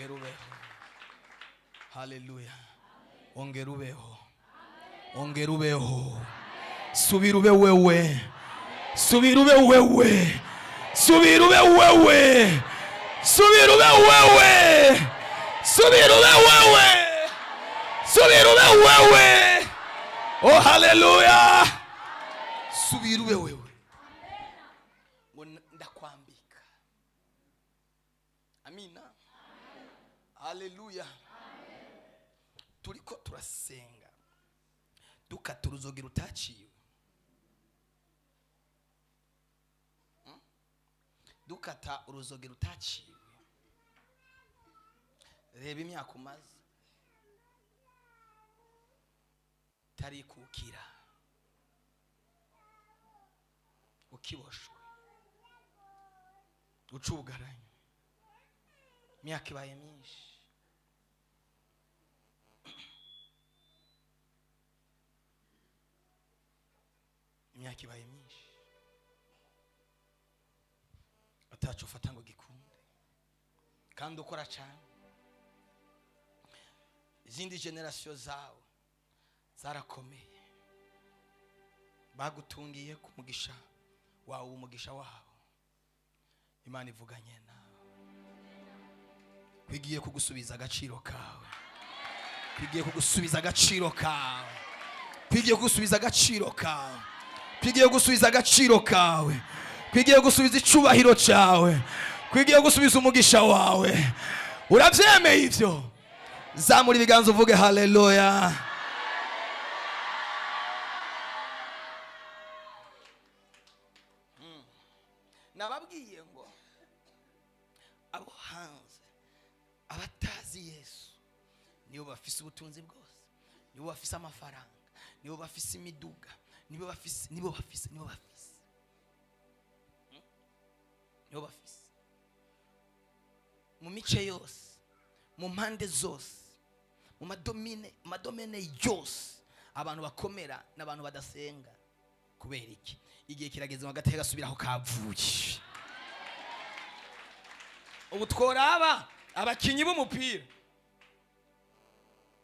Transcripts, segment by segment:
ongera ubeho. Haleluya. Ongera ubeho. Ongera ubeho. Subira ube wewe. Subira ube wewe. Subira ube wewe. Subira ube wewe. Subira ube wewe. Subira ube wewe. Oh haleluya. Subira ube wewe. Ndakwambika. Amina. Haleluya. Turiko turasenga dukata uruzogi rutaciwe. Dukata uruzogi rutaciwe. Reba imyaka umaze tarikukira ukiboshwe ucugaranye. Imyaka ibaye myinshi. Imyaka ibaye myinshi atacu ufata ngo gikunde kandi ukora cyane. Izindi generation zawe zarakomeye bagutungiye ku mugisha wawe, umugisha wawe Imana ivuganye nawe, kwigiye kugusubiza agaciro kawe, kwigiye kugusubiza agaciro kawe, kwigiye kugusubiza agaciro kawe, kwigiye gusubiza agaciro kawe, kwigiye gusubiza icubahiro cyawe, kwigiye gusubiza umugisha wawe. Urabyemeye ivyo? Zamura ibiganza uvuge haleluya. Nababwiye ngo abo hanze abatazi Yesu nibo bafise ubutunzi bwose, nibo bafise amafaranga, nibo bafise imiduga, nibo bafise mu mice yose, mu mpande zose, mu madomene yose abantu bakomera n'abantu badasenga. Kubera iki? Igihe kirageze ngo agateka gasubiraho kavuye. Ubu tworaba abakinyi b'umupira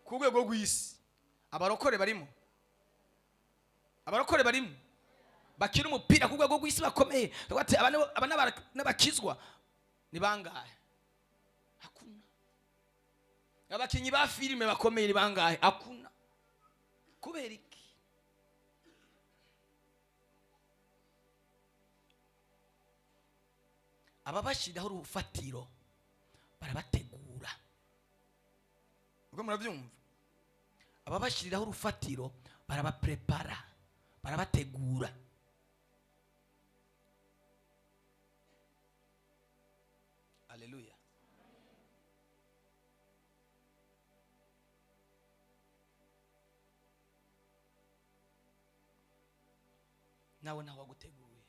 ku rwego rw'isi, abarokore barimo, abarokore barimo bakina umupira ku rwego rw'isi bakomeye. Aba n'abakizwa ni bangahe? Hakuna. Abakinyi ba filime bakomeye ni bangahe? Hakuna. Kubera iki? Ababashiraho urufatiro barabategura. Ubwo murabyumva? Ababashiriraho urufatiro barabaprepara, barabategura. Haleluya. Nawe waguteguye.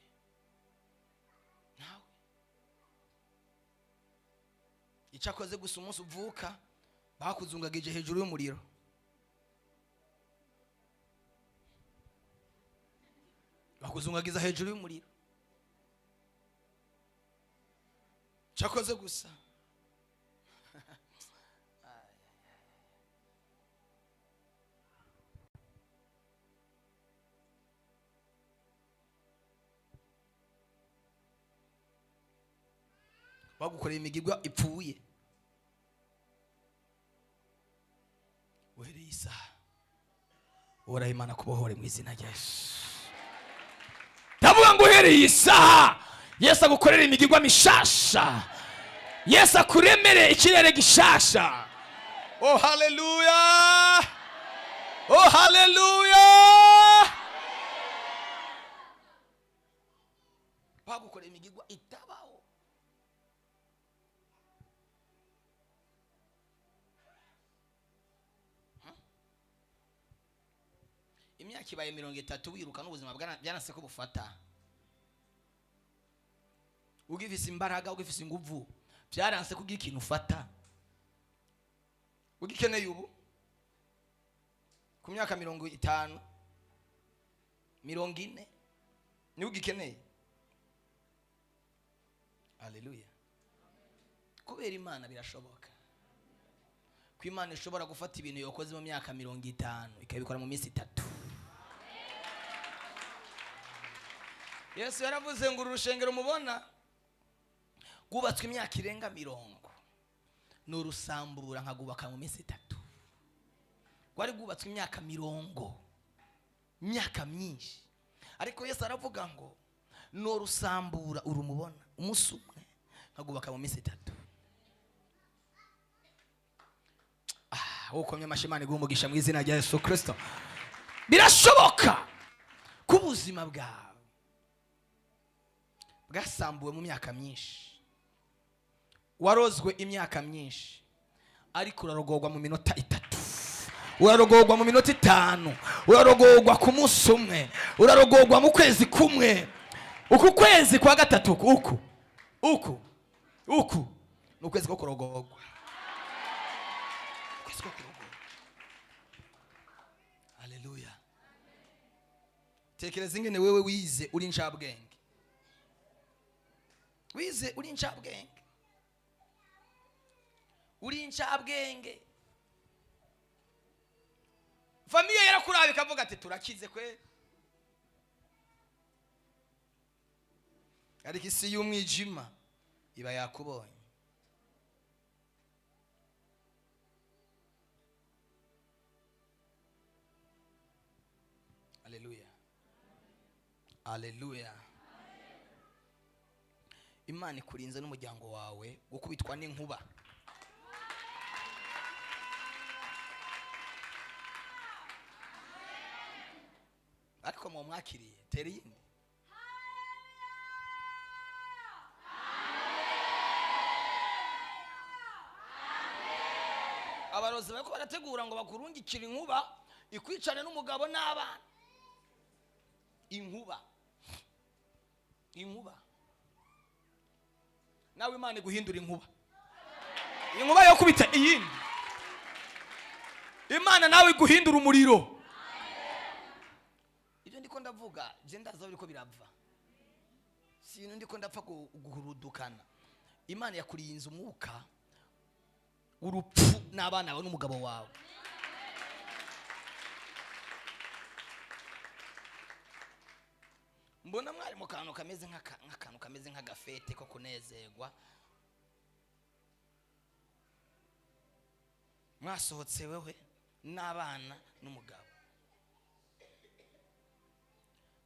Nawe icyakoze gusa umunsi uvuka bakuzungagije hejuru y'umuriro. Bakuzungagiza hejuru y'umuriro. Cyakoze gusa bagukoreye imigirwa ipfuye. Uhereye isaha uraha Imana kubohore mu izina rya Yesu. Ndavuga ngo uhereye isaha Yesu agukorera imigirwa mishasha. Yesu akuremere ikirere gishasha. Oh haleluya. Oh haleluya. Bagukoreye imigirwa itabaho. Imyaka ibaye 30 wiruka n'ubuzima byanase ko bufata. Ugifise imbaraga, ugifise inguvu, byaranse kugira ikintu ufata. Ugikeneye ubu ku myaka 50 40 ni ugikeneye. Haleluya. Kubera Imana birashoboka. ko Imana ishobora gufata ibintu yakoze mu myaka 50 ikabikora mu minsi 3. Yesu yaravuze ngo urushengero mubona gubatswe imyaka irenga 40 n'urusambura nkagubaka mu minsi 3. Gwari gubatswe imyaka 40, imyaka myinshi, ariko Yesu aravuga ngo n'urusambura urumubona umunsi umwe nkagubaka mu minsi 3. Ukomye amashimane guhumugisha mu izina rya Yesu Kristo. Birashoboka kubuzima bwawe bwasambuwe mu myaka myinshi, warozwe imyaka myinshi, ariko urarogorwa mu minota 3, urarogorwa mu minota 5, urarogorwa ku munsi umwe, urarogorwa mu kwezi kumwe. Uku kwezi kwa gatatu uku n'ukwezi ko kurogorwa. Haleluya. Tekereza ingene wewe wize uri ncabwenge, wize uri ncabwenge, uri ncabwenge. Familia yarakuraba ikavuga ati turakize kwe, ariko isi y'umwijima iba yakubonye. Haleluya. Haleluya. Imana ikurinze n'umuryango wawe gukubitwa n'inkuba. Ariko mu mwakiriye teri yindi. Abarozi bariko barategura ngo bakurungikire inkuba ikwicane n'umugabo n'abana. Inkuba nawe Imana guhindura inkuba yo kubita iyindi. Imana nawe guhindura umuriro. Ibyo ndiko ndavuga je ndaza biriko birava, si ndiko ndapfa guhurudukana. Imana yakurinze umwuka urupfu n'abana bawe n'umugabo wawe. Mbona mwari mu kantu kameze nk'akantu kameze nk'agafete ko kunezerwa, mwasohotse wewe n'abana n'umugabo,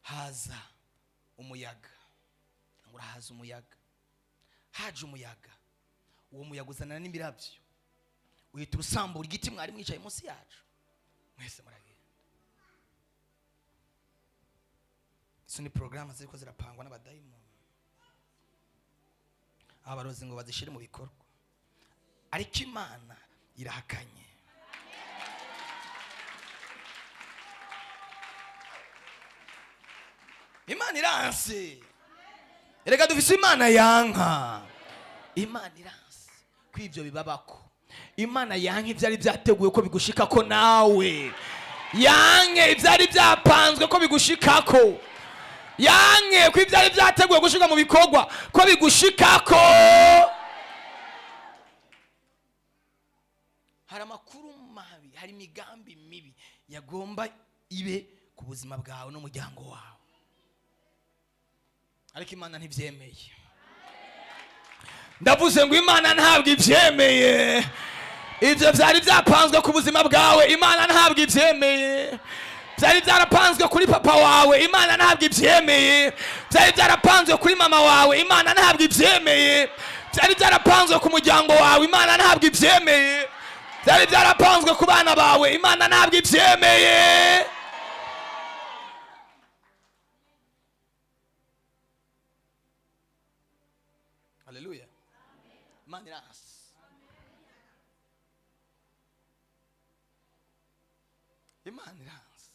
haza umuyaga. Haza umuyaga, haje umuyaga, uwo muyaga uzanana n'imirabyo, uhita urusambura igiti mwari mwicaye munsi yacu, mwese muragenda. Izo ni programa ziriko zirapangwa n'abadayimoni, abarozi ngo bazishire mu bikorwa, ariko Imana irahakanye. Imana iranse. Erega dufise Imana yanka. Imana iranse kw'ivyo bibabako. Imana yanka ivyari byateguye ko bigushikako nawe. Yanke ivyari byapanzwe ko bigushikako. Yanke ko ivyari byateguye gushika mu bikorwa ko bigushikako. Hari amakuru mabi, hari imigambi mibi yagomba ibe ku buzima bwawe n'umuryango wawe, ariko Imana ntivyemeye. Ndavuze ngo Imana ntabwo ivyemeye. Ivyo vyari byapanzwe ku buzima bwawe, Imana ntabwo ivyemeye. Byari byarapanzwe kuri papa wawe, Imana ntabwo ivyemeye. Byari byarapanzwe kuri mama wawe, Imana ntabwo ivyemeye. Byari byarapanzwe ku muryango wawe, Imana ntabwo ivyemeye. Byari byarapanzwe ku bana bawe, Imana ntabwo ivyemeye. Haleluya. Imana iranse. Imana iranse.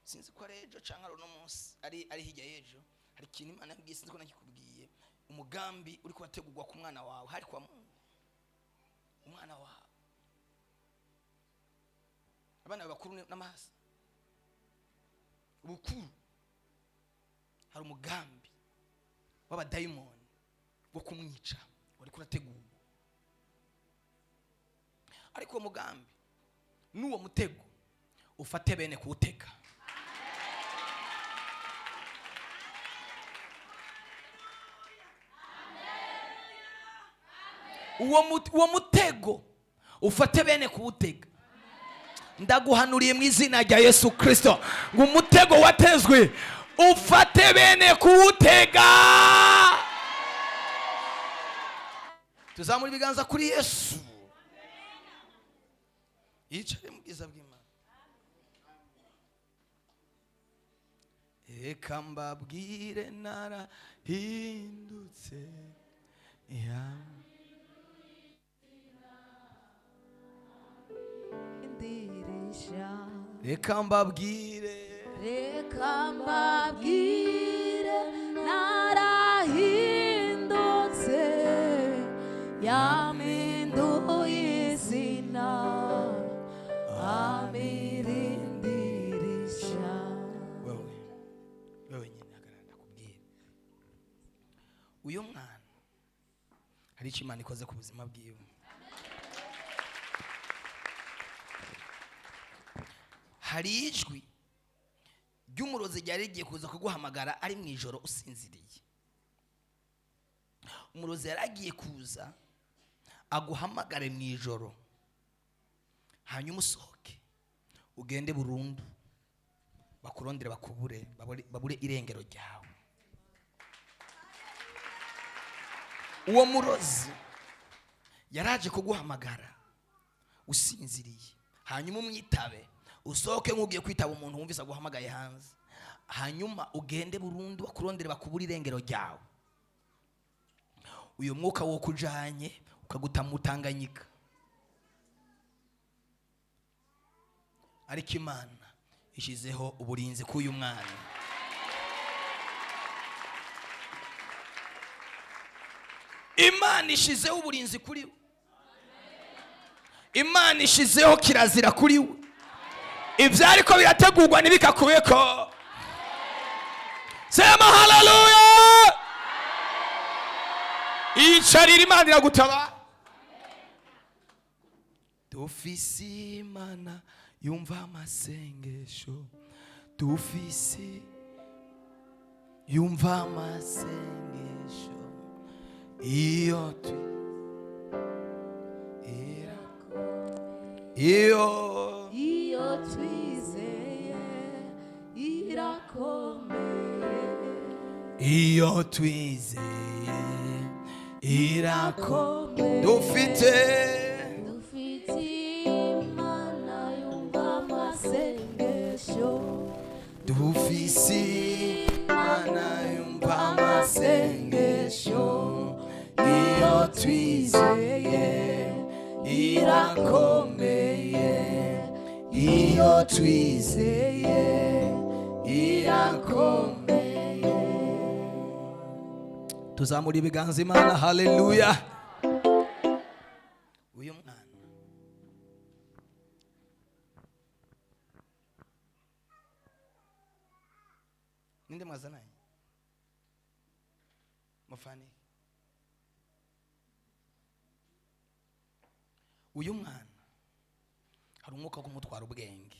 Sinzi ko ari ejo canke no munsi ari hirya y'ejo, hari ikintu Imana yabwiye, sinzi ko nakikubwiye. Umugambi uri kubategurwa ku mwana wawe, hari kwa Mungu. Umwana wawe, abana bakuru n'amahasa, ubukuru, hari umugambi w'abadayimoni wo kumwica wari kurategurwa. ariko mugambi n'uwo mutego ufate bene kuwutega. Uwo mutego ufate bene kuwutega. Ndaguhanuriye mu izina rya Yesu Kristo ngo umutego watezwe ufate bene kuwutega. Tuzamura ibiganza kuri Yesu. Yicare mu bwiza bw'Imana. Reka mbabwire narahindutse, reka mbabwire narahindutse, yampinduye izina amirindirisha. Wewe nyine hagarara ndakubwira, uyu mwana hari icyo Imana ikoze ku buzima bwiwe. Hari ijwi ry'umurozi ryari rigiye kuza kuguhamagara ari mu ijoro usinziriye. Umurozi yari agiye kuza aguhamagare mu ijoro, hanyuma usohoke ugende burundu, bakurondere bakubure, babure irengero ryawe. Uwo murozi yaraje kuguhamagara usinziriye, hanyuma umwitabe, usohoke nk'ugiye kwitaba umuntu wumvise aguhamagaye hanze, hanyuma ugende burundu bakurondere bakubura irengero ryawe. Uyu mwuka wo kujanye ukaguta mu Tanganyika, ariko Imana ishizeho uburinzi k'uyu mwana. Imana ishizeho uburinzi kuri we. Imana ishizeho kirazira kuri we. Ibyo ariko birategurwa ntibikakubeko. Sema haleluya. Icarira Imana iragutaba. Dufise Imana yumva amasengesho, dufise yumva amasengesho, iyo twizeye irakomeye, iyo twizeye irakomeye. Dufite Imana yumva amasengesho, dufise Imana yumva amasengesho, iyo twizeye irakomeye, iyo twizeye irakomeye. Tuzamura ibiganza Imana. Haleluya. Uyu mwana ninde mwazanaye mufani? Uyu mwana hari umwuka wo kumutwara ubwenge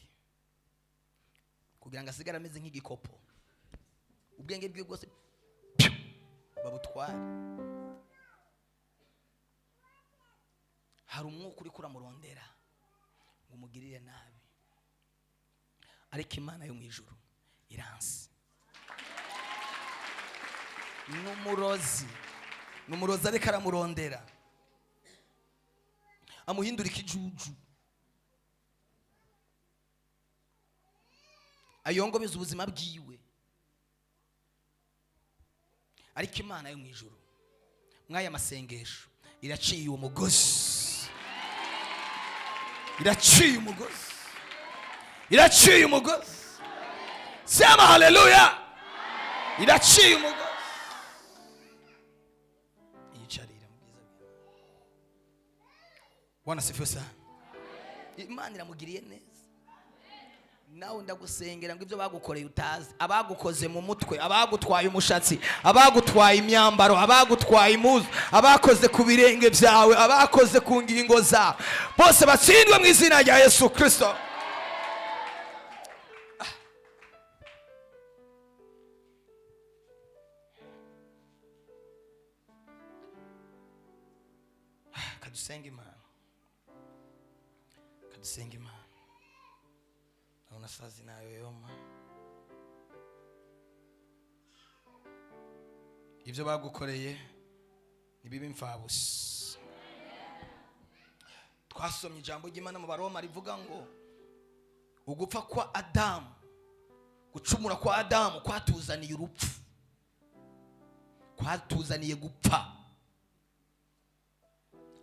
kugira ngo asigare ameze nk'igikopo, ubwenge bwe bwose babutware. Hari umwuka uri kuramurondera ngo umugirire nabi, ariko Imana yo mu ijuru iransi. Numurozi ariko aramurondera amuhindura ikijuju, ayongobeza ubuzima bwiwe, ariko Imana yo mu ijuru mwaya masengesho iraciye uwo mugozi, iraciye umugozi, iraciye umugozi. Sema haleluya. Iraciye umugozi. Yicarira mu bwiza bwe. Bwana sifiwe sana. Imana iramugiriye neza. nawe ndagusengera ngo ibyo bagukoreye utazi, abagukoze mu mutwe, abagutwaye umushatsi, abagutwaye imyambaro, abagutwaye impuzu, abakoze ku birenge byawe, abakoze ku ngingo zawe, bose batsindwe mu izina rya Yesu Kristo. Kadusenga Imana, kadusenga Imana. Naona sazi nayo yoma, ibyo bagukoreye nibibe imfabusa. Twasomye ijambo ry'Imana mu Baroma rivuga ngo ugupfa kwa Adamu, gucumura kwa Adamu kwatuzaniye urupfu, kwatuzaniye gupfa,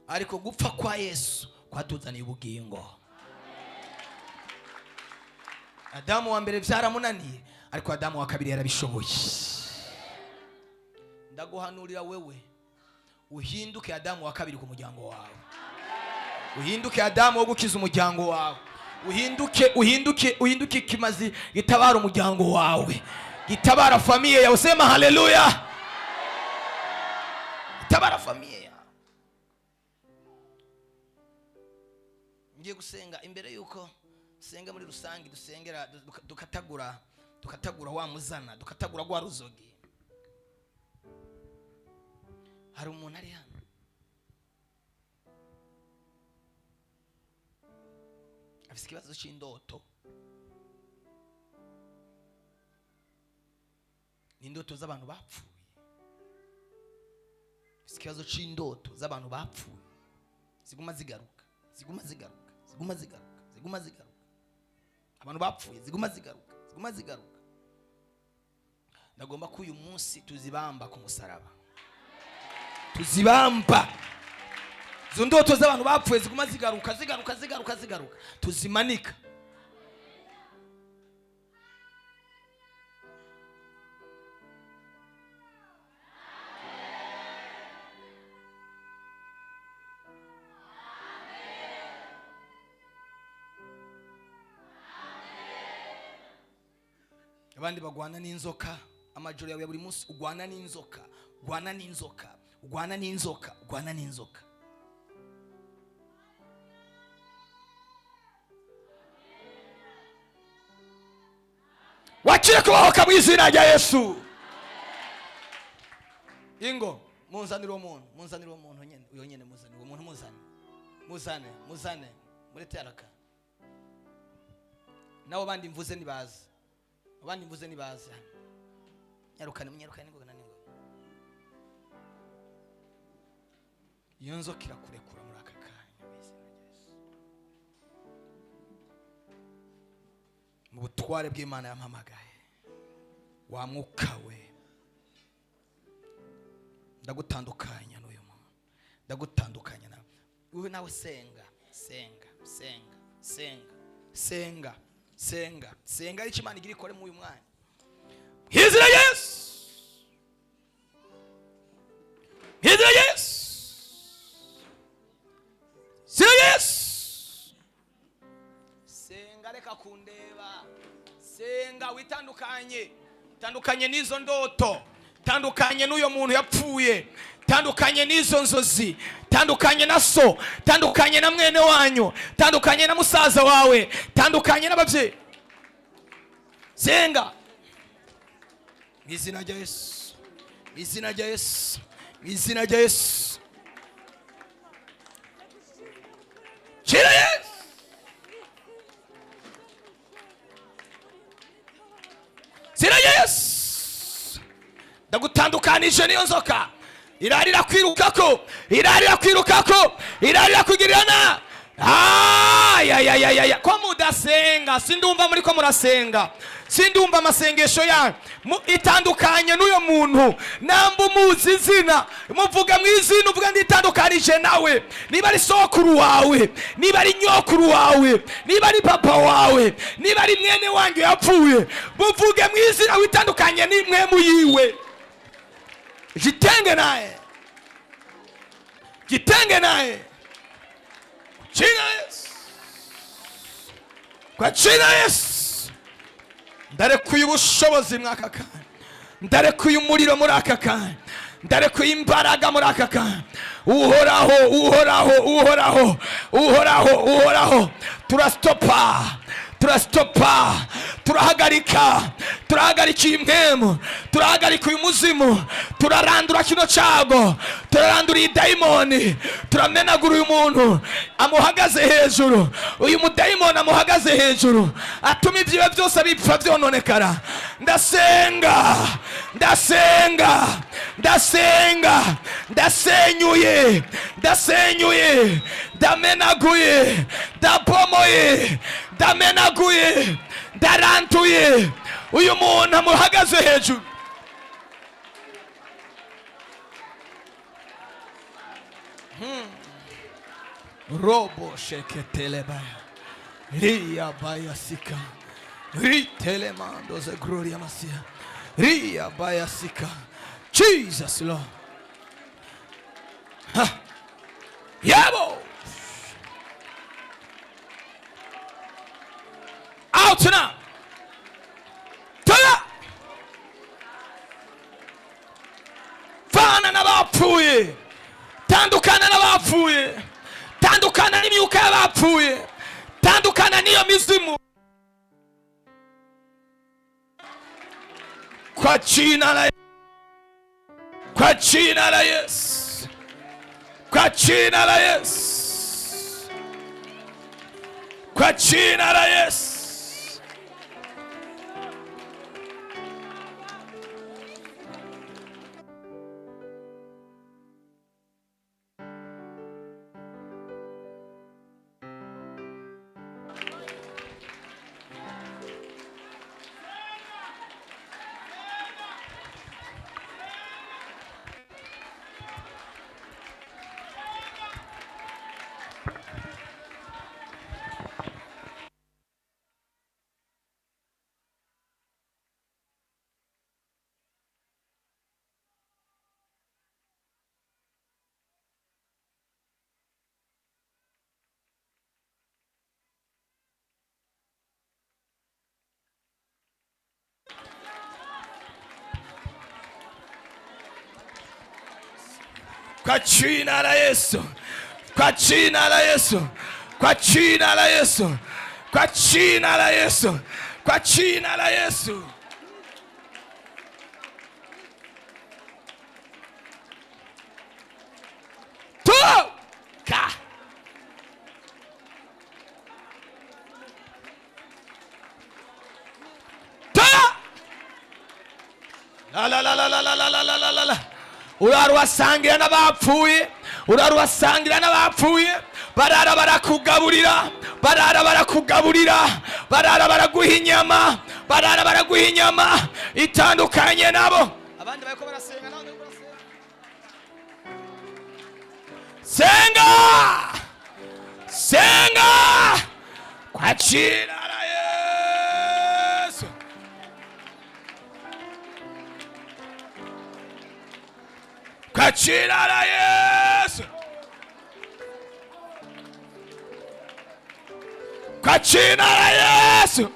ariko gupfa kwa Yesu kwatuzaniye ubugingo. Adamu wa mbere byaramunaniye, ariko Adamu wa kabiri yarabishoboye. Ndaguhanurira wewe uhinduke Adamu wa kabiri ku muryango wawe, uhinduke Adamu wo gukiza umuryango wawe, uhinduke kimazi gitabara umuryango wawe, gitabara familia yawe. Sema haleluya, gitabara familia yawe. Ngiye gusenga imbere yuko senga muri rusangi, dusengera dukatagura wa muzana, dukatagura gwa ruzogi. Hari umuntu ari hano afite ikibazo cy'indoto, n'indoto z'abantu bapfuye. Afite ikibazo cy'indoto z'abantu bapfuye, ziguma zigaruka, ziguma zigaruka, ziguma zigaruka, ziguma zigaruka. Abantu bapfuye ziguma zigaruka, ziguma zigaruka. Ndagomba ko uyu munsi tuzibamba ku musaraba, tuzibamba izo ndoto z'abantu bapfuye ziguma zigaruka, zigaruka, zigaruka, zigaruka, tuzimanika. Abandi bagwana n'inzoka, amajoro yawe ya buri munsi ugwana n'inzoka, ugwana n'inzoka, ugwana n'inzoka, ugwana n'inzoka. Wakire kubahoka mu izina rya Yesu. Ingo munzanira umuntu, munzanira umuntu nyene, uyo nyene muzanira umuntu, muzane murete araka. Nabo bandi mvuze nibaza, abandi mvuze nibaza. Nyarukane ngo nani ngo. Iyo nzoka irakurekura muri aka kanya mu izina rya Yesu. Mu butware bw'Imana yampamagaye, wa mwuka we, ndagutandukanya n'uyu muntu, ndagutandukanya nawe. Wewe nawe senga, senga, senga, senga, senga, senga, senga ari Imana igira ikore mu uyu mwanya. Izina Yesu, izina Yesu, izina Yesu. Senga reka kundeba, senga witandukanye, tandukanye n'izo ndoto, tandukanye n'uyo muntu yapfuye, tandukanye n'izo nzozi, tandukanye na so, tandukanye na mwene wanyu, tandukanye na musaza wawe, tandukanye n'ababyeyi. Senga izina rya Yesu, izina rya Yesu, izina rya Yesu. Chira Yesu, zina Yesu. Ndagutandukanije niyo nzoka, irarira kwirukako, irarira kwirukako, irarira kugirirana. Ya ko mudasenga, sindumva muri ko murasenga, sindumva amasengesho yanyu. Itandukanye n'uyo muntu, namba umuzi izina, muvuga mu izina, uvuga nditandukanije nawe. Niba ari sokuru wawe, niba ari nyokuru wawe, niba ari papa wawe, niba ari mwene wanyu yapfuye, muvuge mu izina, witandukanye n'imwe muyiwe. Jitenge naye, jitenge naye. Jina Yesu, kwa jina Yesu. ndarekuye ubushobozi muri aka kanya, ndarekuye umuriro muri aka kanya, ndarekuye imbaraga muri aka kanya. Uhoraho, uhoraho, uhoraho, uhoraho, uhoraho, turasitopa, turasitopa, turahagarika, turahagarika iyi mpemu, turahagarika uyu muzimu, turarandura kino cyago, turarandura iyi dayimoni, turamenagura uyu muntu amuhagaze hejuru, uyu mudayimoni amuhagaze hejuru, atuma ibyiwe byose bipfa byononekara. Ndasenga, ndasenga, ndasenga, ndasenyuye, ndasenyuye, ndamenaguye, ndabomoye, ndamenaguye, ndarantuye uyu muntu amuhagaze hejuru. Robo sheketelebaya ria bayasika ritelemando ze gloria masia ria bayasika. Jesus Lord. Ha. Yabo. Out now. Toya. Fana n'abapfuye. Tandukana n'abapfuye. Tandukana n'imyuka y'abapfuye. Tandukana n'iyo mizimu. Kwa jina la Kwa jina la Yesu. Kwa jina la Yesu. Kwa jina la Yesu. Kwa jina la Yesu. Kwa jina la Yesu. Kwa jina la Yesu. Kwa jina la Yesu. Kwa jina la Yesu. Toka. Toka. La la la la la la la la la la la. Uraruwasangira n'abapfuye, uraruwasangira n'abapfuye, barara barakugaburira, barara barakugaburira, barara baraguha inyama, barara baraguha inyama itandukanye nabo. Abandi bariko barasenga nawe barasenga. Senga! Senga! Kwa jina la Yesu. Kwa jina la Yesu. Kwa jina la Yesu.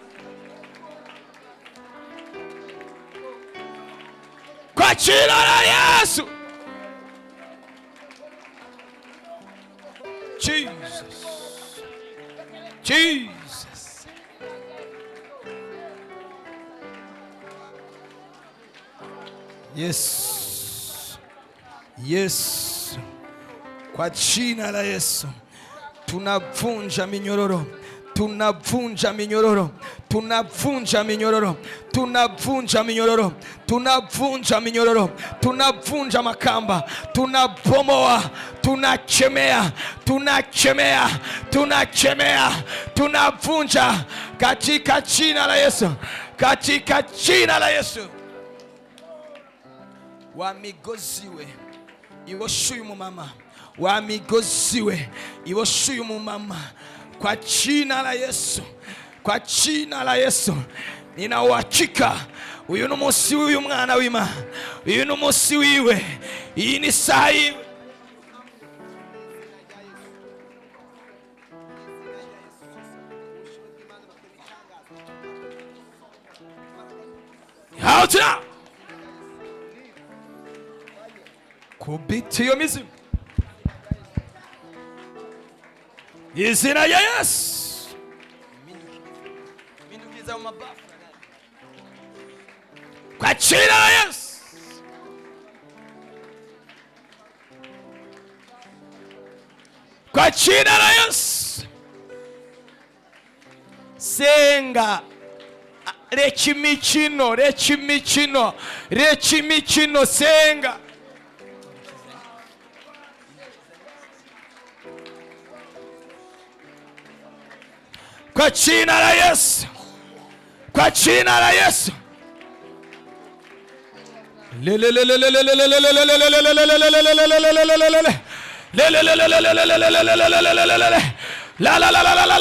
Kwa jina la Yesu. Jesus. Jesus. Yes. Yesu, kwa jina la Yesu tunavunja minyororo, tunavunja minyororo, tunavunja minyororo, tunavunja minyororo, tunavunja minyororo, tunavunja makamba, tunabomoa, tunachemea, tunachemea, tunachemea, tunavunja katika jina la Yesu, katika jina la Yesu. Wamigoziwe iwoshuye umumama, wamigoziwe iwoshuye umumama kwa jina la Yesu, kwa jina la Yesu. Nina uhakika uyu n'umunsi w'uyu mwana w'Imana, uyu n'umunsi wiwe, iyi ni saa yiwe. out now. Kubita iyo mizimu izina ya Yesu. Kwa jina la Yesu. Kwa jina la Yesu. Senga. Reka imikino senga. Kwa jina la Yesu. Kwa jina la Yesu.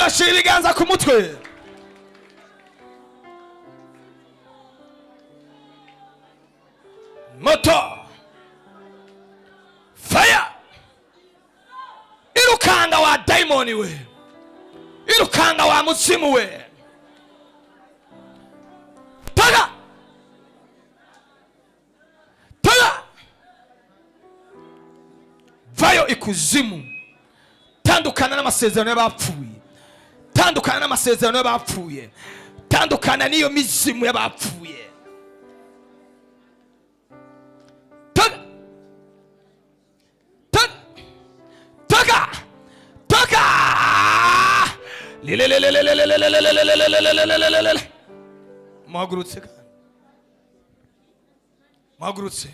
Shira ibiganza ku mutwe. Moto. Fire. Irukanga wa daimoni we. Irukanga wa muzimu we. Taga. Taga. Vayo ikuzimu. Tandukana n'amasezerano y'abapfuye. Tandukana n'amasezerano y'abapfuye. Tandukana n'iyo mizimu y'abapfuye. Taga. Taga. Taga. Taga. Muhagurutse. Muhagurutse.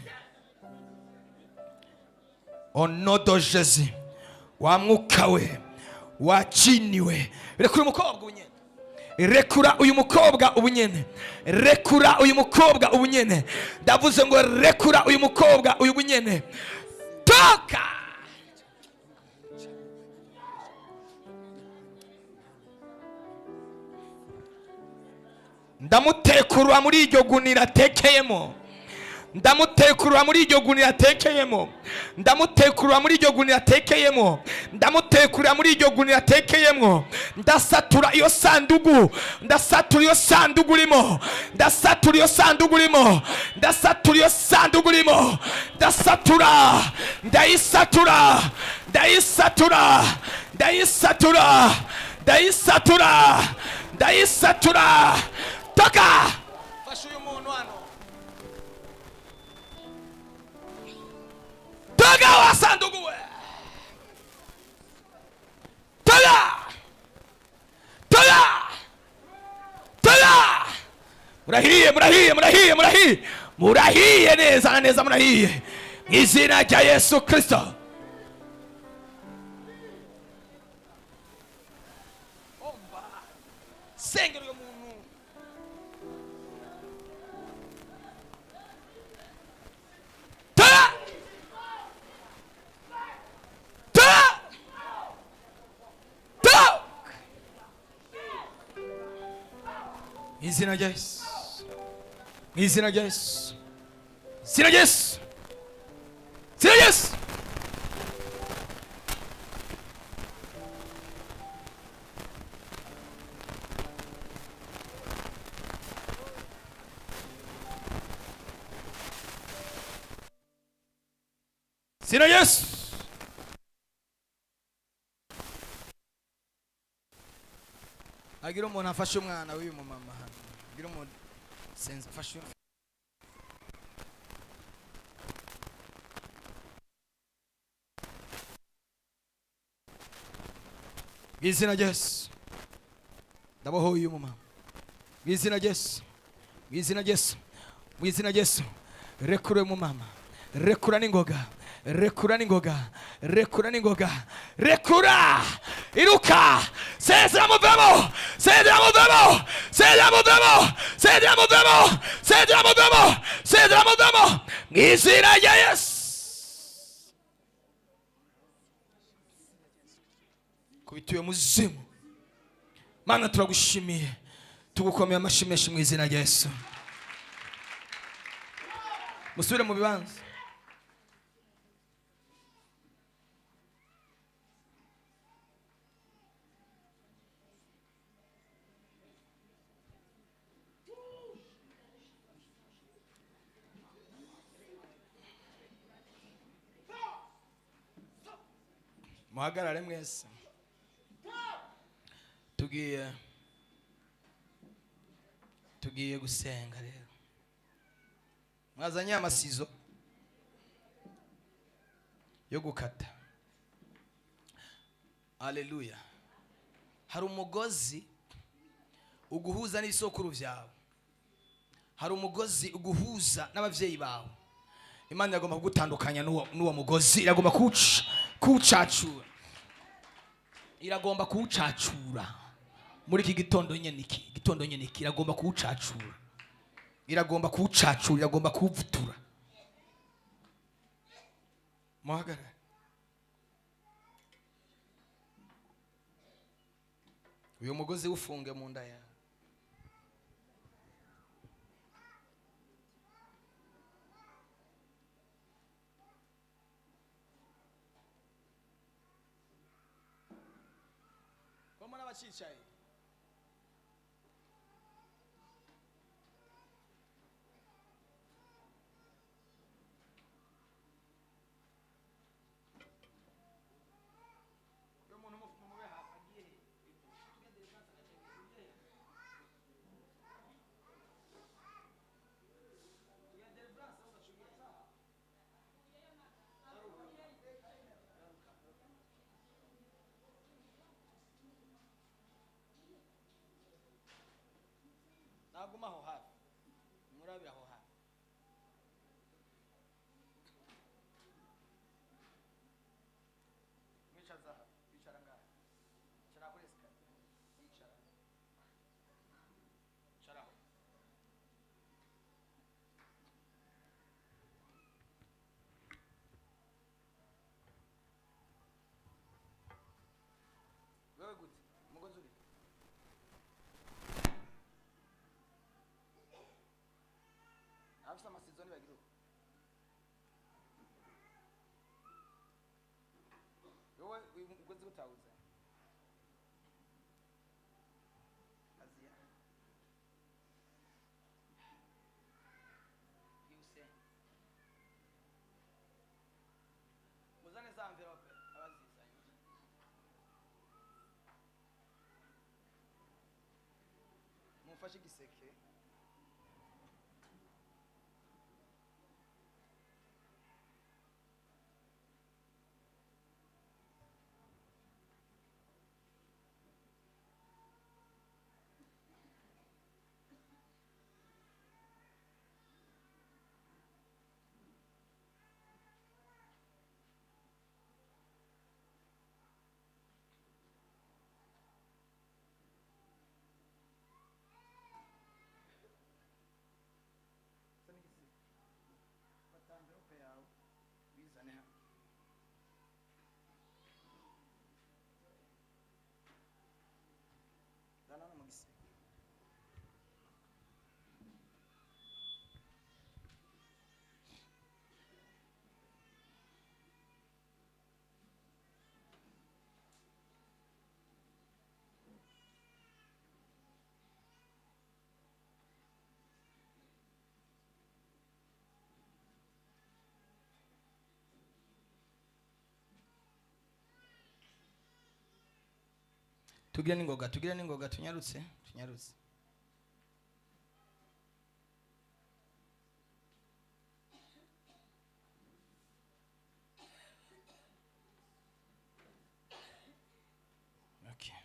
Onodo Jésus. Wa mwuka we. Wachiniwe. Rekura umukobwa ubunyene. Rekura uyu mukobwa ubunyene. Rekura uyu mukobwa ubunyene. Ndavuze ngo rekura uyu mukobwa uyu bunyene. Toka. Ndamutekurura muri iryo gunira atekeyemo. Ndamutekurura muri iryo gunira atekeyemo. Ndamutekurura muri iryo gunira atekeyemo. Ndamutekurura muri iryo gunira atekeyemo. Ndasatura iyo sandugu. Ndasatura iyo sandugu urimo. Ndasatura iyo sandugu urimo. Ndasatura iyo sandugu urimo. Ndasatura. Ndayisatura. Ndayisatura. Ndayisatura. Ndayisatura. Ndayisatura. Toka. Fasha uyu muntu hano. Toka wa sandugu we. Toka. Toka. Toka. Murahiye, murahiye, murahiye, murahiye. Murahiye neza na neza murahiye. Izina rya Yesu Kristo. Omba. Sengera uyu muntu. Izina rya Yesu. Izina rya Yesu. Izina rya Yesu. Izina rya Yesu. Izina rya Yesu. Agira umuntu afashe umwana w'uyu mumama hano. Agira umuntu senze afashe. Izina rya Yesu. Ndabohoye uyu mumama. Izina rya Yesu. Izina rya Yesu. Izina rya Yesu. Rekura uyu mumama. Rekura n'ingoga. Rekura n'ingoga. Rekura n'ingoga. Rekura. Iruka. Sezera muvemo. Sezera muvemo. Sezera muvemo. Sezera muvemo. Sezera muvemo. Sezera muvemo. Izina rya Yesu. Kubituye muzimu. Mana turagushimiye. Tugukomeye amashyi menshi mu izina rya Yesu. Musubire mu bibanza. muhagarare mwese. tugiye gusenga rero. Mwazanye amasizo yo gukata. Haleluya. Hari umugozi uguhuza n'isokuru vyawe, hari umugozi uguhuza n'abavyeyi bawe. Imana yagomba kugutandukanya n'uwo mugozi, iragomba kuwucacura, iragomba kuwucacura muri iki gitondo nyene iki iragomba kuwucacura, iragomba kuwucacura, iragomba kuwuvutura. Muhagarare. Uyu mugozi ufunge mu nda yawe. Komo n'abacicaye. Naguma aho hafi, murabira aho hafi. Mwicaza aha, bicara ngaha. Bicara kuri esikariye. Bicara. Bicara aho. Wewe gute? Umugozi uri? Afisa amasizoni bagira uko. Wowe uyu mugozi utawuza. Aziya. Yuse. Muzane za envelope abazizanye. Mumfashe igiseke. Tugire n'ingoga tunyarutse. Okay.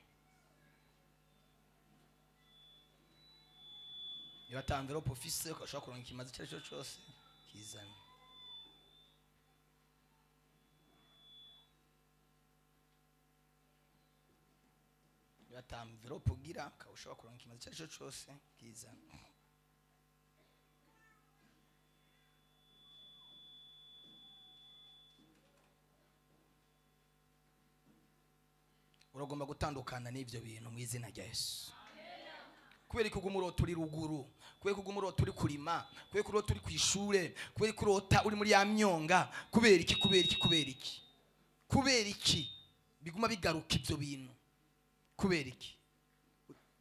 Iyo ata envelope ufise ukashobora kuronka ikimazi icyo ari cyo cyose kizana. Iyo ata envelope ugira ukashobora kuronka ikimazi icyo ari cyo cyose kizana. Uragomba gutandukana n'ivyo bintu mu izina rya Yesu. Kubera ko umurota uri ruguru, kubera ko umurota uri kurima, kubera ko urota uri kwishure, kubera ko urota uri muri ya myonga, kubera iki biguma bigaruka ivyo bintu. Kubera iki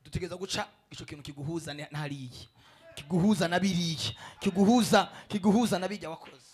dutegeza guca ico kintu kiguhuza ntariye, kiguhuza na biriye, kiguhuza na bijya wakoze.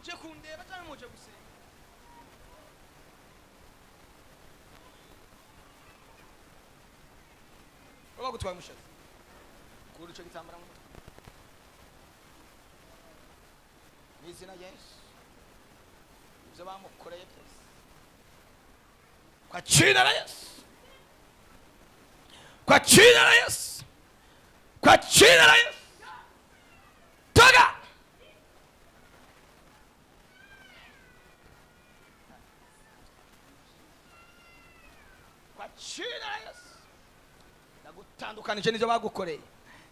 muje kundeba cyangwa muje gusenga? baba gutwara umushatsi kuri ico gitambara mu mutwe n'izina Yesu ibyo bamukoreye byose kwa jina la Yesu, kwa jina la Yesu, kwa jina la Yesu, toka kwa jina la Yesu. Ndagutandukanije n'ibyo bagukoreye,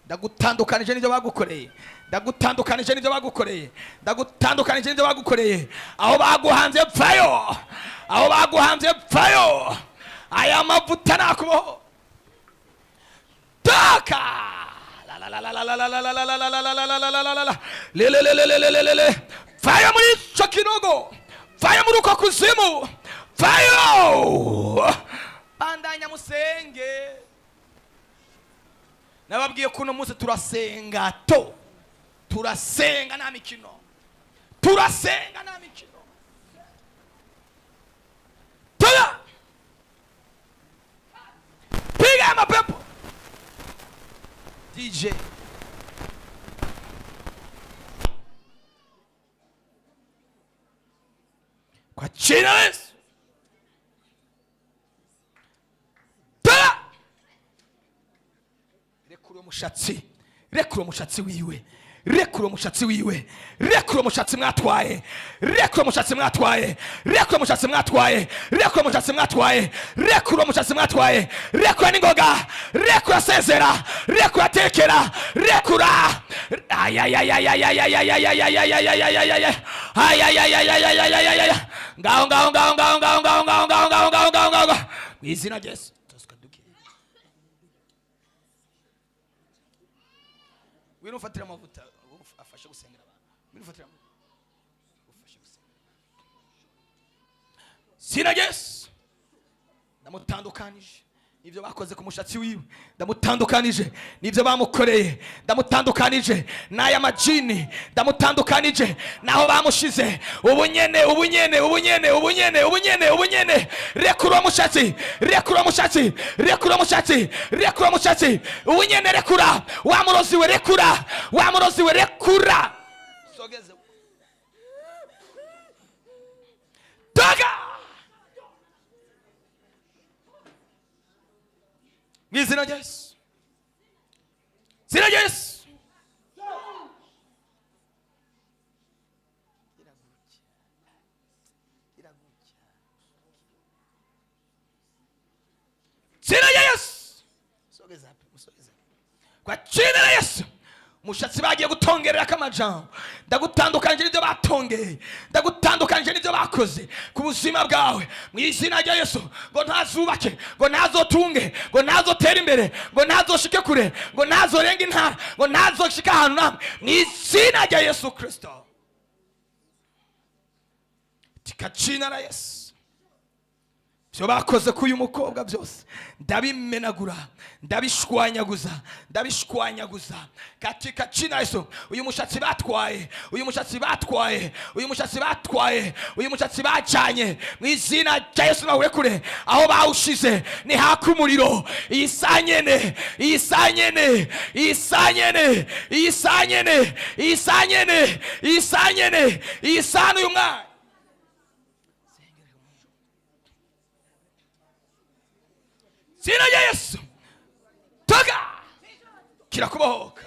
ndagutandukanije n'ibyo bagukoreye, ndagutandukanije n'ibyo bagukoreye, ndagutandukanije n'ibyo bagukoreye. Aho baguhanze pfayo, aho baguhanze pfayo. Aya mavuta nakubaho, toka la la la la la la la la la la la la la la le pfayo muri ico kinogo, pfayo muri uko kuzimu, pfayo. Bandanya musenge. Nababwiye kuno munsi turasenga to, turasenga nta mikino, turasenga nta mikino. Tola piga mapepo DJ kwa jina la Yesu. Tola rekura umushatsi, rekura umushatsi wiwe, rekura umushatsi wiwe, rekura umushatsi mwatwaye, rekura umushatsi mwatwaye, rekura umushatsi mwatwaye, rekura umushatsi mwatwaye, rekura umushatsi mwatwaye, rekura n'ingoga, rekura sezera, rekura tekera, rekura ngaho mwizina Yesu. Wirufatira amavuta afashe gusengera abantu, wirufatira ufashe gusengera sina Yesu. Ndamutandukanije nibyo bakoze ku mushatsi wiwe, ndamutandukanije nibyo bamukoreye, ndamutandukanije n'aya majini, ndamutandukanije naho bamushize. Ubunyene ubunyene ubunyene ubunyene ubunyene ubunyene, rekura umushatsi, rekura umushatsi, rekura umushatsi, rekura umushatsi, ubunyene rekura, wa murozi we rekura, wa murozi we rekura. Sogeze toka mwizina Yesu, zina Yesu. Zina Yesu. Sogeza hapo, sogeza. Kwa jina la Yesu. Mushatsi bagiye gutongerera kamajambo, ndagutandukanije n'ibyo batongeye, ndagutandukanije n'ibyo bakoze ku buzima bwawe mu izina rya Yesu. Ngo ntazubake, ngo ntazotunge, ngo ntazotera imbere, ngo ntazoshike kure, ngo ntazorenga intara, ngo ntazoshika ahantu namwe mu izina rya Yesu Kristo. Tika jina la Yesu. Byo bakoze ku uyu mukobwa byose ndabimenagura, ndabishwanyaguza, ndabishwanyaguza katika jina la Yesu. Uyu mushatsi batwaye, uyu mushatsi batwaye, uyu mushatsi batwaye, uyu mushatsi bacanye mu izina rya Yesu. Nawe kure aho bawushize ni haka umuriro. Isanyene, isanyene, isanyene, isanyene, isanyene, isanyene, isanu uyu mwana. Zina Yesu. Toka kila kubohoka.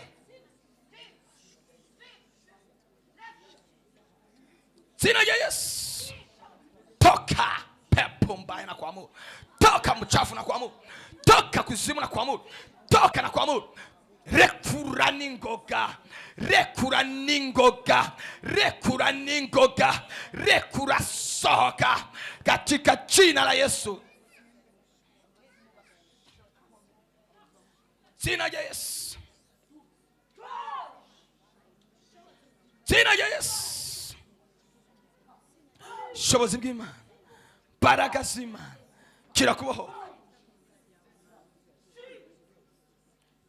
Zina Yesu. Toka pepo mbaya na kuamuru, toka mchafu na kuamuru, toka kuzimu na kuamuru, toka na kuamuru. Rekura ningoga, rekura ningoga, rekura ningoga, rekura sohoka katika jina la Yesu. Zina Yesu. Zina Yesu. Shobozi bw'Imana, baraka z'Imana, kira kubohoka,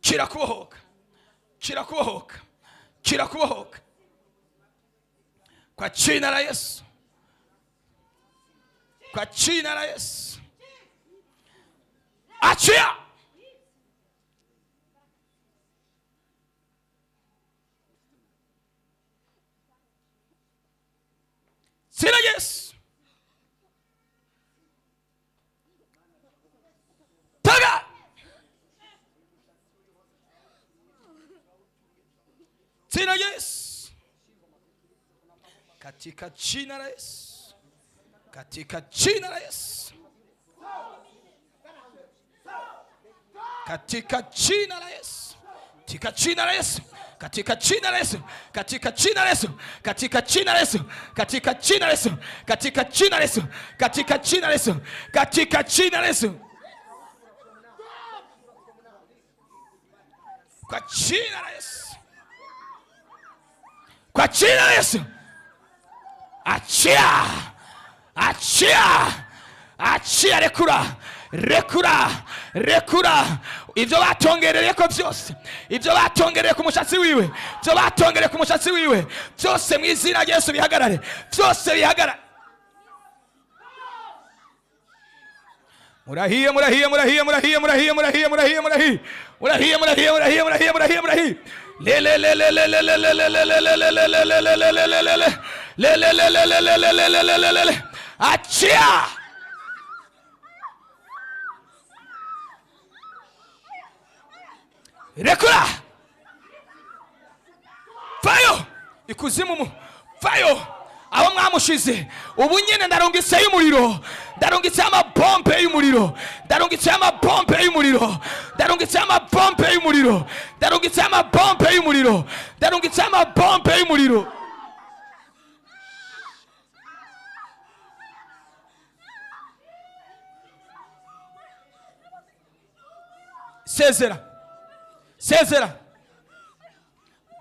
kira kubohoka, kira kubohoka, kira kubohoka kwa jina la Yesu, kwa jina la Yesu. Achia. Jina Yesu. Toka. Jina Yesu. Katika jina la Yesu. Katika jina la Yesu. Katika jina la Yesu. Katika jina la Yesu. Katika jina la Yesu. Katika jina la Yesu. Katika jina la Yesu. Katika jina la Yesu. Katika jina la Yesu. Katika jina la Yesu. Katika jina la Yesu. Kwa jina la Yesu. Kwa jina la Yesu. Achia. Achia. Achia. Rekura. Rekura. Rekura. Ibyo batongereye ko byose, ibyo batongereye ku mushatsi wiwe, ibyo batongereye ku mushatsi wiwe, byose mu izina rya Yesu bihagarare, byose bihagarare. Murahiye, murahiye, murahiye, murahiye, murahiye, murahiye, murahiye, murahiye, murahiye, murahiye, murahiye, murahiye, murahiye, murahiye. Le le le le le le le le le le le le le le le le le le le le. Le le le le le le le le le le le le. Achia. Rekura. Fayo. Ikuzimu. Fayo. Aho mwamushize ubu nyene ndarungitse y'umuriro, ndarungitse amabombe y'umuriro, ndarungitse amabombe y'umuriro, ndarungitse amabombe y'umuriro, ndarungitse amabombe y'umuriro, ndarungitse amabombe y'umuriro. Sezera. Sezera.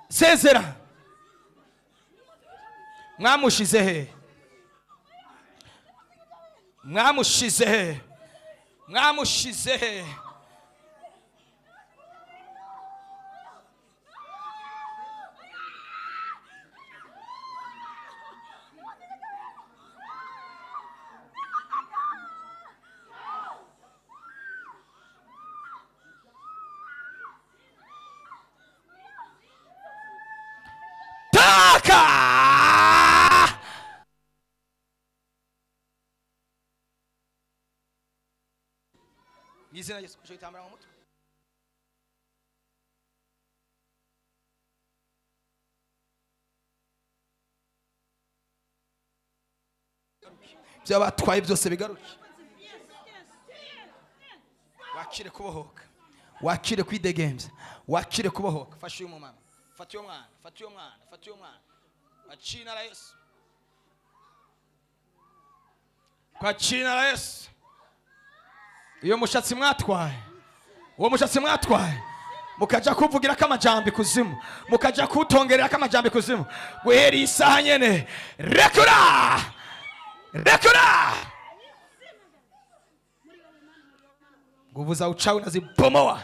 Sezera. Mwamushize he? Mwamushize he? Mwamushize he? Taka! Izina Yesu kusho itambara mu mutwe. Byabatwaye byose bigaruke. Wakire kubohoka. Wakire kwidegemza. Wakire kubohoka. Fasha uyu mama. Fata uyu mwana. Fata uyu mwana. Fata uyu mwana. Kwa jina la Yesu. Kwa jina la Yesu. Iyo mushatsi mwatwaye, uwo mushatsi mwatwaye, mukaja kuvugira kamajambi kuzimu, mukaja kutongerera kamajambi kuzimu, guhera isaha nyene, rekura, rekura. Nguvu za uchawi nazibomoa,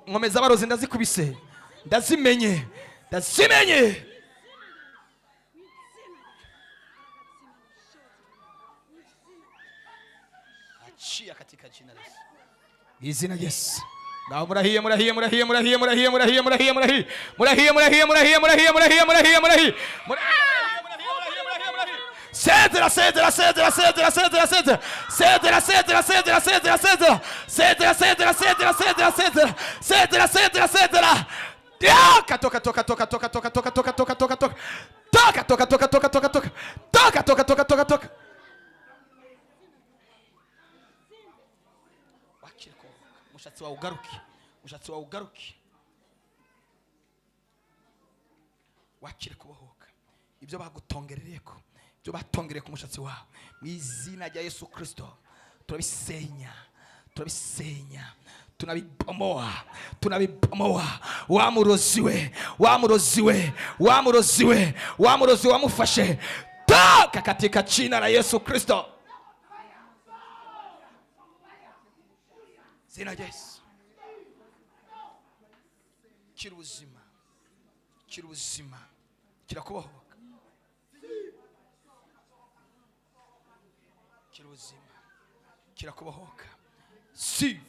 ngomeza barozi ndazikubise, ndazimenye, ndazimenye. Achia katika jina la Yesu. Izina Yesu. Ngao murahiye, murahiye, murahiye, murahiye, murahiye, murahiye, murahiye, murahiye. Murahiye, murahiye, murahiye, murahiye, murahiye, murahiye, murahiye. Sezera, sezera, sezera, sezera, sezera, sezera. Sezera, sezera, sezera, sezera, sezera. Sezera, sezera, sezera, sezera, sezera. Sezera, sezera, sezera. Toka, toka, toka, toka, toka, toka, toka, toka, toka, toka, toka. Toka, toka, toka, toka, toka, toka. Toka, toka, toka, toka, toka. Mushatsi wa ugaruki, mushatsi wa ugaruki. Wakire kubohoka. Ibyo bagutongerereko, ibyo batongereye ku mushatsi wawe, mu izina rya Yesu Kristo turabisenya, turabisenya, tunabibomoa, tunabibomoa. Wamuroziwe, wamuroziwe, wamuroziwe, wamuroziwe, wamufashe. Toka katika jina la Yesu Kristo. Zina Yesu. Kira ubuzima, kira ubuzima, kira kubohoka. ubuzima, kira kubohoka, sive,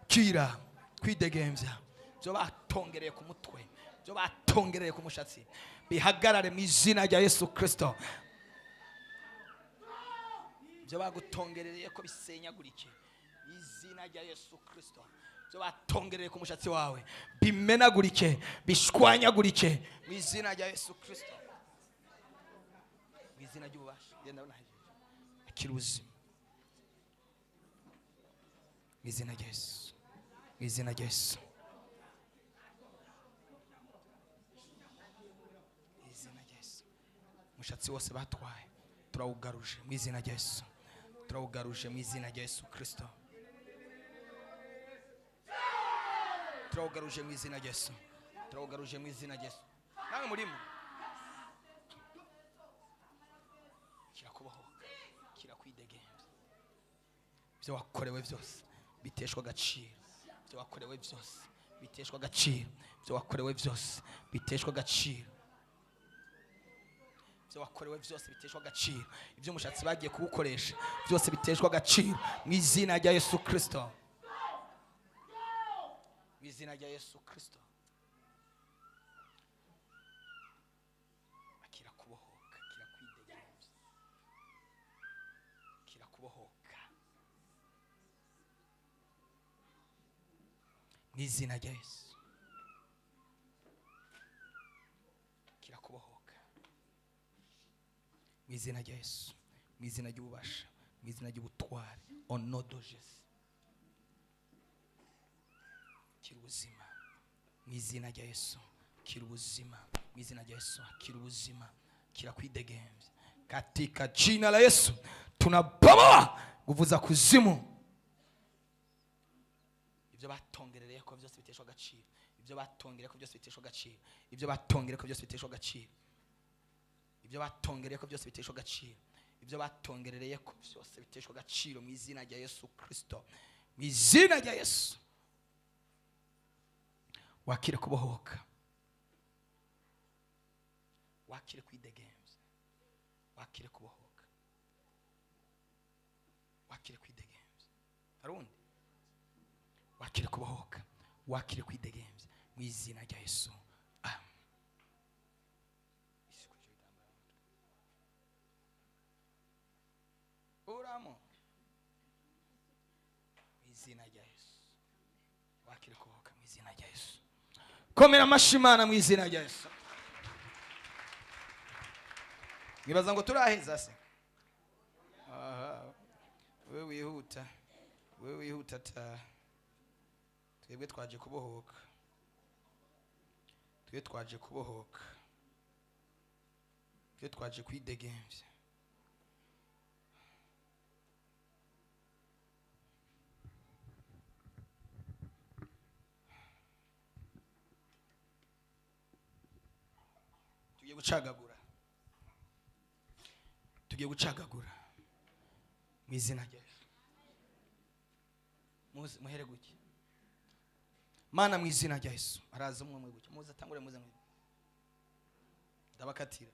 kira kwidegembya. Byo batongereye ku mutwe, byo batongereye ku mushatsi, bihagarare mu izina rya Yesu Kristo. Byo bagutongereye ko bisenyagurike mu izina rya Yesu Kristo. Byo batongereye ku mushatsi wawe bimenagurike, bishwanyagurike mu izina rya Yesu Kristo. Mu izina ry'ububasha genda unahejeje, akira ubuzima mu izina rya Yesu, mu izina rya Yesu, mu izina rya Yesu. Umushatsi wose batwaye turawugaruje mu izina rya Yesu, turawugaruje mu izina rya Yesu Kristo, turawugaruje mu izina rya Yesu, turawugaruje mu izina rya Yesu. Nawe murimo kira kubohoka, kira kwidegembya. Byo wakorewe byose biteshwa agaciro, byo wakorewe byose biteshwa agaciro, byo wakorewe byose biteshwa agaciro, byo wakorewe byose biteshwa agaciro. Ibyo umushatsi bagiye kugukoresha byose biteshwa agaciro mu izina rya Yesu Kristo, mu izina rya Yesu Kristo. Akira kubohoka, kira kwidegembya, kira kubohoka mu izina rya Yesu, kira kubohoka mu izina rya Yesu, mu izina ry'ububasha, mu izina ry'ubutware, onodojes. Kira ubuzima mu izina rya Yesu, kira ubuzima mu izina rya Yesu, kira ubuzima, kira kwidegembya katika jina la Yesu. Tunabomoa nguvu za kuzimu, ibyo batongereye ko byose biteshwa agaciro, ibyo batongereye ko byose biteshwa agaciro, ibyo batongereye ko byose biteshwa agaciro, ibyo batongereye ko byose biteshwa agaciro, ibyo batongereye ko byose biteshwa agaciro mu izina rya Yesu Kristo, mu izina rya Yesu. Wakire kubohoka, wakire kwidegembya, wakire kubohoka, wakire kwidegembya. Harundi wakire kubohoka, wakire kwidegembya mu izina rya Yesu. Uramo mu izina rya Yesu, wakire kubohoka mu izina rya Yesu. Komera amashimana mu izina rya Yesu. Nibaza ngo turaheza se. Wewe wihuta, wewe wihuta ta. Twebwe twaje kubohoka, twebwe twaje kubohoka, twebwe twaje kwidegembya. Tugiye gucagagura, tugiye gucagagura mu izina rya Yesu. Muhere guke Mana mu izina rya Yesu. Araza umwe guke, muze atangure, muze ndabakatira.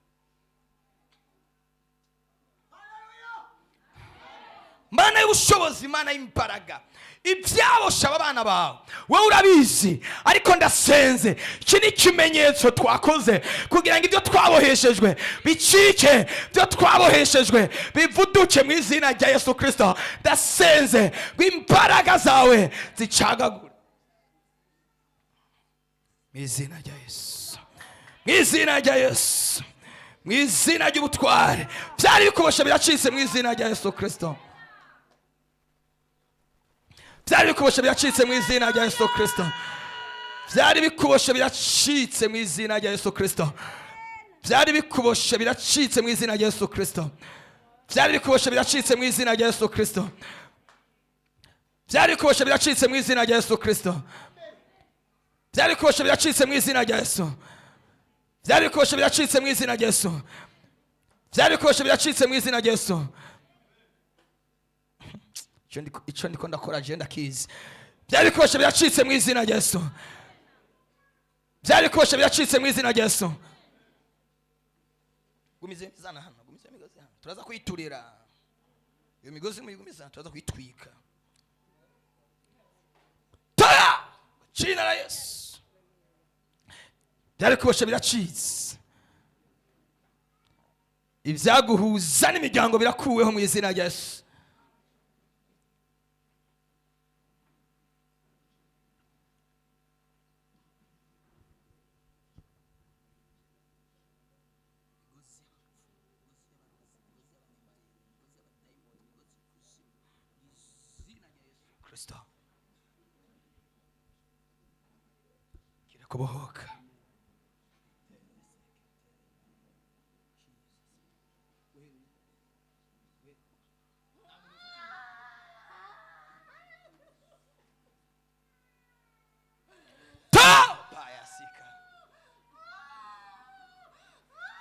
Mana y'ubushobozi, Mana y'imbaraga, ibyabosha abana bawe wowe urabizi, ariko ndasenze iki ni ikimenyetso twakoze kugira ngo ibyo twaboheshejwe bicike, ibyo twaboheshejwe bivuduke mu izina rya Yesu Kristo. Ndasenze ngo imbaraga zawe zicagagure mu izina rya Yesu, mu izina rya Yesu, mu izina ry'ubutware. Byari bikuboshe biracitse mu izina rya Yesu Kristo, byari bikuboshe biracitse mu izina rya Yesu Kristo, byari bikuboshe biracitse mu izina rya Yesu Kristo, byari bikuboshe biracitse mu izina rya Yesu Kristo, byari bikuboshe biracitse mu izina rya Yesu Kristo, byari bikuboshe biracitse mu izina rya Yesu Kristo, byari bikuboshe biracitse mu izina rya Yesu, byari bikuboshe biracitse mu izina rya Yesu, byari bikuboshe biracitse mu izina rya Yesu. Icyo ndiko ndakora agenda kizi. Byari bikuboshe biracitse mu izina rya Yesu, byari bikuboshe biracitse mu izina rya Yesu. Gumize zana hano, gumize migozi hano, turaza kwiturira. iyo migozi muyigumiza turaza kuyitwika. Toya jina la Yesu. Byari kubosha biracitse, ibyaguhuza n'imiryango birakuweho mu izina rya Yesu. Kristo kirakubohoka.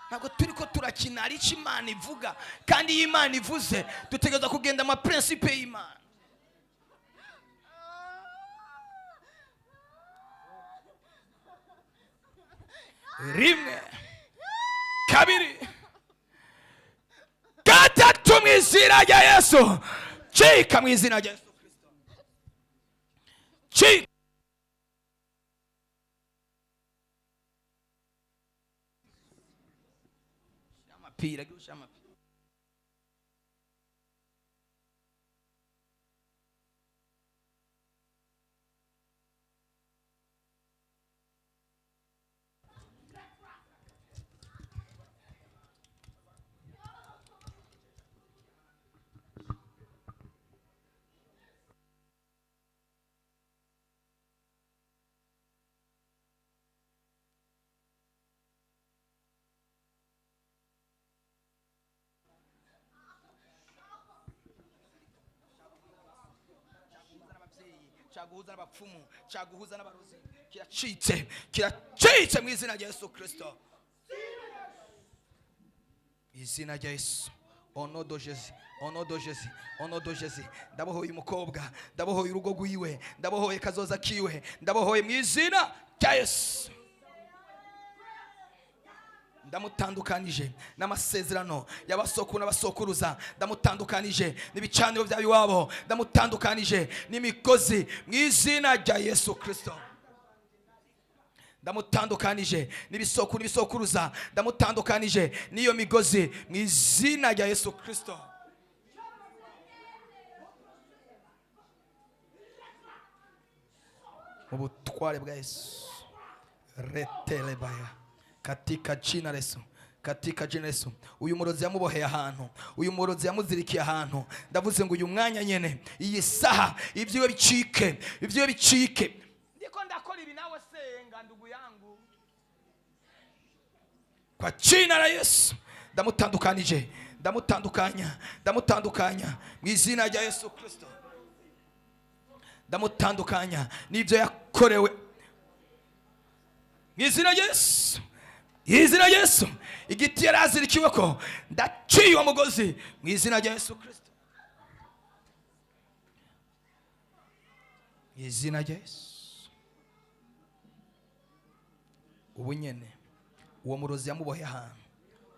Ntabwo turi ko turakina ari icyo Imana ivuga, kandi iyo Imana ivuze dutegereza kugenda ama principe y'Imana. Rimwe, kabiri, gatatu mu izina rya Yesu. Cika mu izina rya Yesu Kristo. Cika. Pira, chama. Chaguhuza n'abapfumu, chaguhuza n'abarozi, kiracitse mu izina rya Yesu Kristo. Izina rya Yesu. Ono do Jésus, ono do Jésus, ono do Jésus. Ndabohoye umukobwa, ndabohoye urugo rwiwe, ndabohoye kazoza kiwe, ndabohoye mu izina rya Yesu. Ndamutandukanije n'amasezerano y'abasokuru n'abasokuruza, ndamutandukanije n'ibicaniro by'abiwabo, ndamutandukanije n'imigozi mu izina rya Yesu Kristo. Ndamutandukanije n'ibisokuru n'ibisokuruza, ndamutandukanije n'iyo migozi mu izina rya Yesu Kristo. Mu butware bwa Yesu. Retelebaya. Katika jina Yesu, katika jina Yesu. Uyu murozi yamuboheye ahantu, uyu murozi yamuzirikiye ahantu. Ndavuze ngo uyu mwanya nyene, iyi saha ibyiwe bicike, ibyiwe bicike. Ndiko ndakora ibi nawe senga ndugu yangu. Kwa jina la Yesu ndamutandukanije, ndamutandukanya mu izina rya Yesu Kristo. Ndamutandukanya n'ibyo yakorewe mu izina rya Yesu. Izina rya Yesu. Igiti yarazirikiwe ko ndaciye uwo mugozi mu izina rya Yesu Kristo. Izina rya Yesu. Ubu nyene uwo murozi yamuboheye ahantu,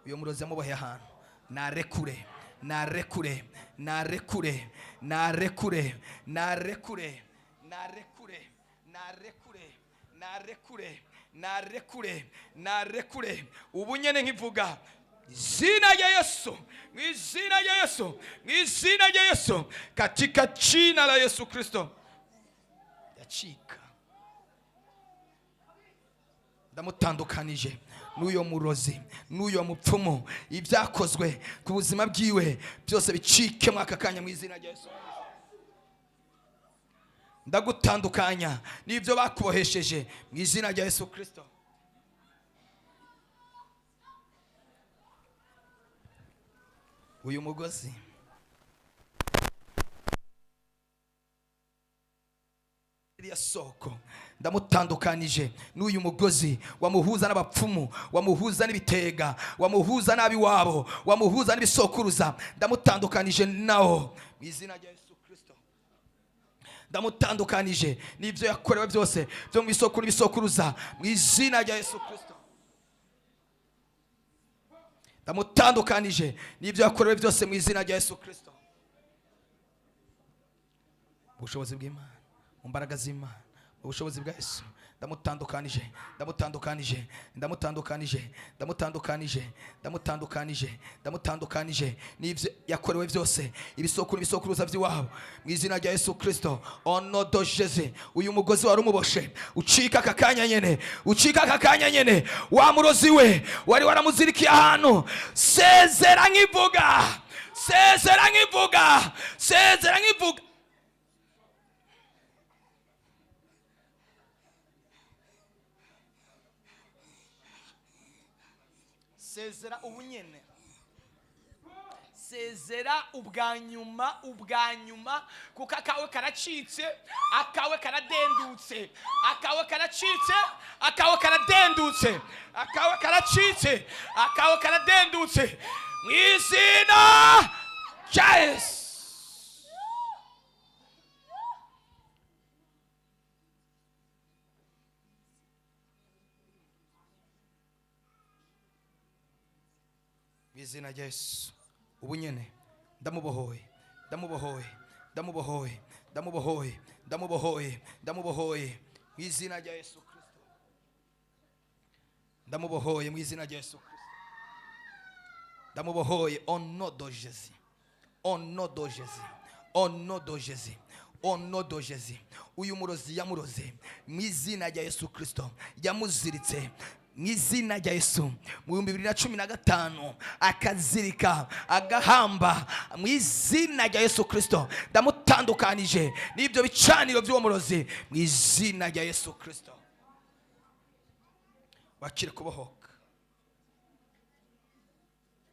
uyo murozi yamuboheye ahantu. Narekure, narekure, narekure, narekure, narekure, narekure, narekure, narekure, narekure, narekure. Ubu nyene nkivuga izina rya Yesu, mu izina rya Yesu, mu izina rya Yesu, katika jina la Yesu Kristo. Yacika. Ndamutandukanije n'uyo murozi, n'uyo mupfumu. Ibyakozwe ku buzima bwiwe byose bicike mwaka kanya mu izina rya Yesu. Ndagutandukanya n'ibyo bakubohesheje mu izina rya Yesu Kristo. Uyu mugozi iriya soko ndamutandukanije n'uyu mugozi wamuhuza n'abapfumu, wamuhuza n'ibitega, wamuhuza n'abiwabo, wamuhuza n'ibisokuruza. Ndamutandukanije nawo mu izina rya Yesu Kristo. Ndamutandukanije n'ibyo yakorewe byose byo mu bisokuru n'ibisokuruza mu izina rya Yesu Kristo. Ndamutandukanije n'ibyo yakorewe byose mu izina rya Yesu Kristo. ubushobozi bw'Imana, mu mbaraga z'Imana, ubushobozi bwa Yesu. Ndamutandukanije, ndamutandukanije, ndamutandukanije, ndamutandukanije, ndamutandukanije, ndamutandukanije n'ibyo yakorewe byose, ibisokuru ibisokuruza by'iwabo, mu izina rya Yesu Kristo. Onodo Jésus, uyu mugozi wari umuboshe ucika aka kanya nyene, ucika aka kanya nyene. Wa murozi we wari waramuzirikiye ahantu, sezera nkivuga, sezera nkivuga, sezera nkivuga. Sezera ubunyene, sezera ubwanyuma, ubwanyuma, kuko akawe karacitse, akawe karadendutse, akawe karacitse, akawe karadendutse, akawe karacitse, akawe karadendutse, mu izina rya Yesu. Izina rya Yesu, ubunyene ndamubohoye, ndamubohoye, ndamubohoye, ndamubohoye, ndamubohoye, ndamubohoye mu izina rya Yesu Kristo. Ndamubohoye mu izina rya Yesu Kristo. Ndamubohoye onodo Jésus, onodo Jésus, onodo Jésus, onodo Jésus. Uyu murozi yamuroze mu izina rya Yesu Kristo, yamuziritse mu izina rya Yesu mu 2015 akazirika agahamba mu izina rya Yesu Kristo. Ndamutandukanije n'ibyo bicaniro by'uwo murozi mu izina rya Yesu Kristo. Wakire kubohoka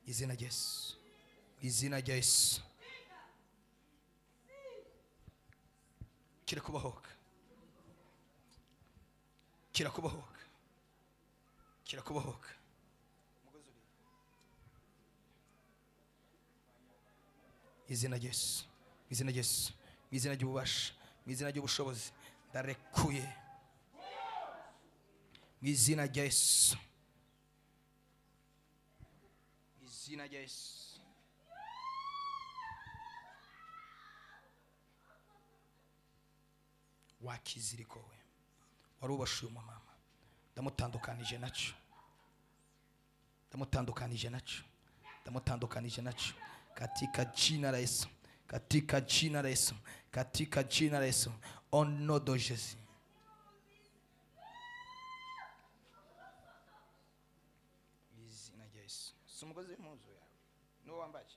izina rya Yesu, izina rya Yesu. Kira kubohoka, kira kubohoka, kira kubohoka. Izina rya Yesu, izina rya Yesu, izina ry'ububasha, izina ry'ubushobozi, ndarekuye mu izina rya Yesu, izina rya Yesu. Wakiziriko we warubashuye umumama, ndamutandukanije naco, ndamutandukanije naco, ndamutandukanije naco katika jina la Yesu, katika jina la Yesu, katika jina la Yesu. Onodo Jésus. Izina rya Yesu. Sumugozi w'impuzu yawe no wambaye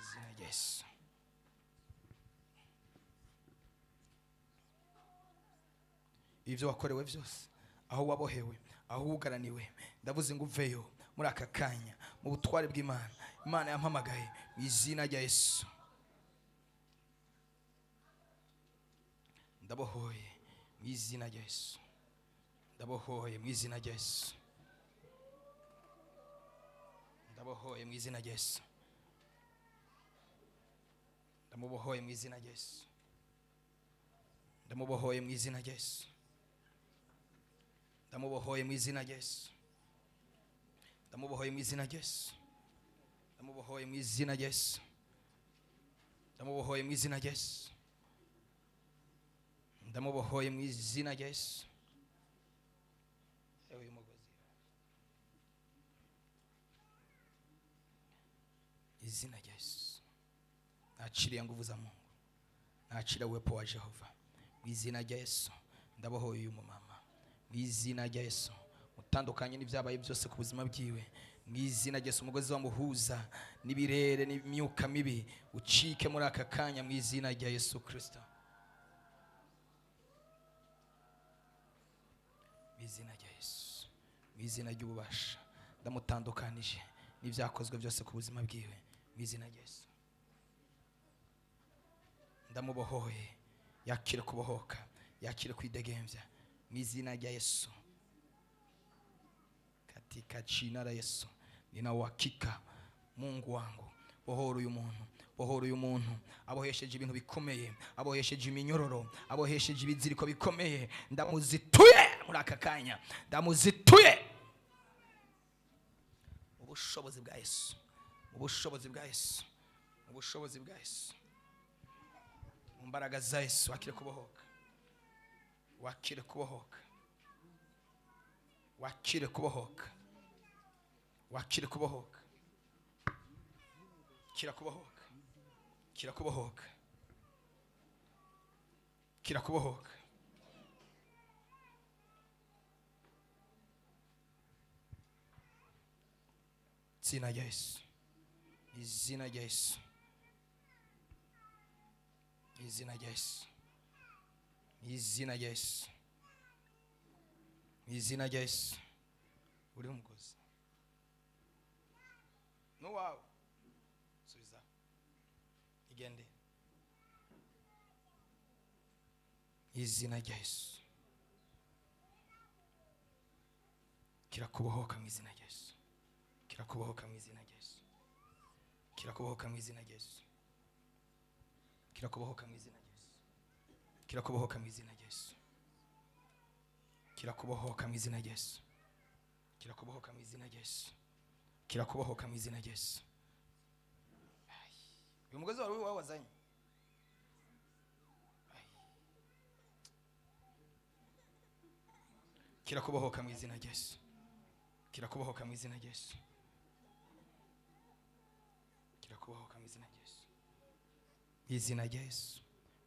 izina rya Yesu. Ibyo wakorewe byose, aho wabohewe, aho ugaraniwe, ndavuze ngo uveyo muri aka kanya mu butware bw'Imana. Imana yampamagaye mu izina rya Yesu. Ndabohoye mu izina rya Yesu, ndabohoye mu izina rya Yesu, ndabohoye mu izina rya Yesu, ndamubohoye mu izina rya Yesu, ndamubohoye mu izina rya Yesu, ndamubohoye mu izina rya Yesu, ndamubohoye mu izina rya Yesu, ndamubohoye mu izina rya Yesu, ndamubohoye mu izina rya Yesu, ndamubohoye mu izina rya Yesu. Ewe mugozi, izina rya Yesu. Nachiriye nguvu za Mungu, nachira uwepo wa Jehova mu izina rya Yesu. Ndabohoye uyu mumama mu izina rya Yesu, mutandukanye n'ibyabaye byose ku buzima bwiwe mu izina rya Yesu. Umugozi wamuhuza n'ibirere n'imyuka mibi ucike muri aka kanya mu izina rya Yesu Kristo, mu izina rya Yesu, mu izina ry'ububasha. Ndamutandukanije n'ibyakozwe byose ku buzima bwiwe mu izina rya Yesu. Ndamubohoye, yakire kubohoka, yakire kwidegembya mu izina rya Yesu, katika jina la Yesu. Nina uhakika Mungu wangu, bohora uyu muntu, bohora uyu muntu abohesheje ibintu bikomeye, abohesheje iminyororo, abohesheje ibiziriko bikomeye. Ndamuzituye muri aka kanya, ndamuzituye ubushobozi bwa Yesu, ubushobozi bwa Yesu, ubushobozi bwa Yesu. mu mbaraga za Yesu wakire kubohoka, wakire kubohoka, wakire kubohoka, wakire kubohoka, kira kubohoka, kira kubohoka, kira kubohoka. Izina rya Yesu, izina rya Yesu, izina rya Yesu, izina rya Yesu, izina rya Yesu. Uri umugozi n'uwawe subiza igende, izina rya Yesu, kirakubohoka mu izina rya Yesu, kirakubohoka mu izina rya Yesu, kirakubohoka mu izina rya Yesu, kirakubohoka mu izina rya Yesu, kirakubohoka mu izina rya Yesu, kirakubohoka mu izina rya Yesu, kirakubohoka mu izina rya Yesu, kirakubohoka mu izina rya Yesu. Uyu mugozi wawe wazanye kirakubohoka mu izina rya Yesu, kirakubohoka mu izina rya Yesu, kirakubohoka mu izina rya Yesu, izina rya Yesu,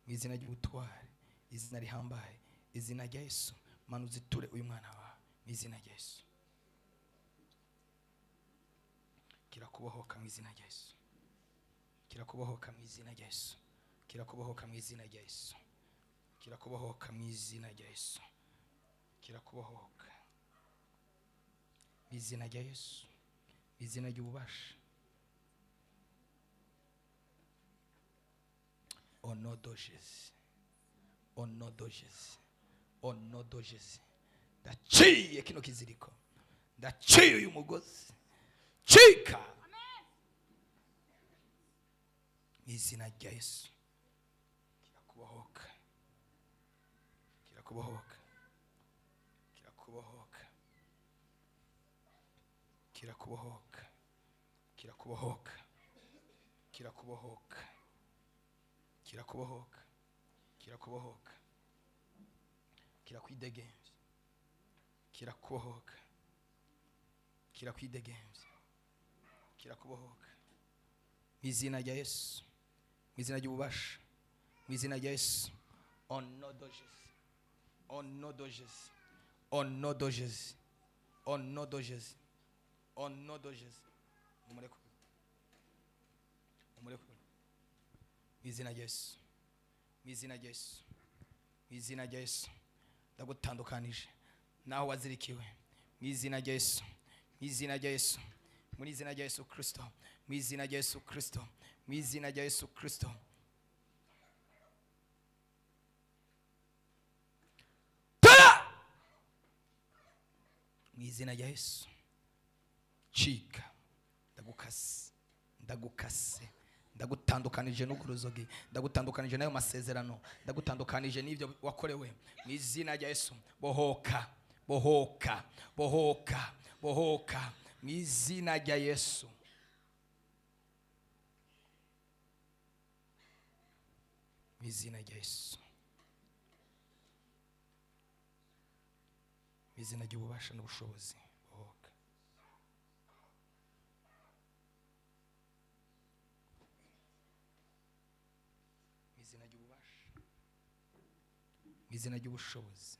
mu izina ry'ubutware, izina rihambaye, izina rya Yesu. Mana uziture uyu mwana wawe mu izina rya Yesu, kirakubohoka mu izina rya Yesu, kirakubohoka mu izina rya Yesu, kirakubohoka mu izina rya Yesu, kirakubohoka mu izina rya Yesu, kirakubohoka mu izina rya Yesu, mu izina ry'ububasha. Onodojezi, onodojezi, onodojezi. Ndaciye kino kiziriko, ndaciye uyu mugozi, cika mu izina rya Yesu, kirakubohoka, kirakubohoka, kirakubohoka, kirakubohoka, kirakubohoka, kirakubohoka, kirakubohoka, kirakubohoka, kirakwidegemvya, kirakubohoka, kirakwidegemvya, kirakubohoka mu izina rya Yesu, mu izina ry'ububasha, mu izina rya Yesu. Onodojezi, onodojezi, onodojezi, onodojezi, onodojezi. Umurekure, umurekure mu izina rya Yesu, mu izina rya Yesu, mu izina rya Yesu. Ndagutandukanije naho wazirikiwe mu izina rya Yesu, mu izina rya Yesu, mu izina rya Yesu Kristo, mu izina rya Yesu Kristo, mu izina rya Yesu Kristo. Mu izina rya Yesu, cika, ndagukase, ndagukase, ndagutandukanije n'ukuruzogi, ndagutandukanije n'ayo masezerano, ndagutandukanije n'ibyo wakorewe mu izina rya Yesu. Bohoka, bohoka, bohoka, bohoka mu izina rya Yesu, mu izina rya Yesu, mu izina ry'ububasha n'ubushobozi. Bohoka mu izina ry'ububasha, mu izina ry'ubushobozi.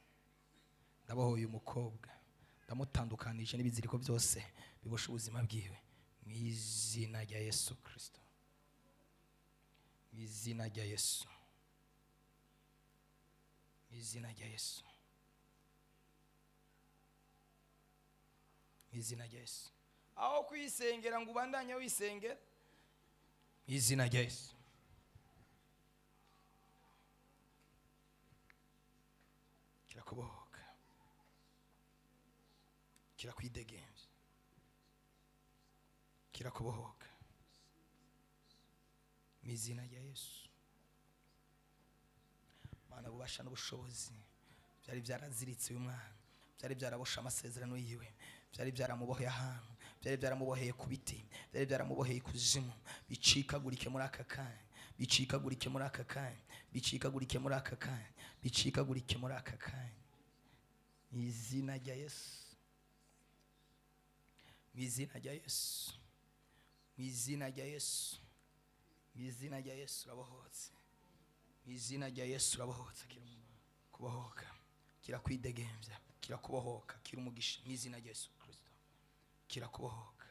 Ndabohoye umukobwa, ndamutandukanije n'ibiziriko byose bibosha ubuzima bwiwe mu izina rya Yesu Kristo, mu izina rya Yesu, mu izina rya Yesu, mu izina rya Yesu. Aho kwisengera ngo ubandanye wisengera, mu izina rya Yesu, kirakubohoka, kirakwidegemvya, kirakubohoka mu izina rya Yesu. Mana ububasha n'ubushobozi byari byaraziritse uyu mwana, byari byarabosha amasezerano yiwe, byari byaramuboheye ahantu, byari byaramuboheye ku biti, byari byaramuboheye ikuzimu, bicikagurike muri aka kanya, bicikagurike muri aka kanya, bicikagurike muri aka kanya, bicikagurike muri aka kanya, mu izina rya Yesu, mu izina rya Yesu, mu izina rya Yesu, mu izina rya Yesu urabohotse, mu izina rya Yesu urabohotse, kubohoka, kirakwidegembya, kirakubohoka, kira umugisha mu izina rya Yesu Kristo, kirakubohoka.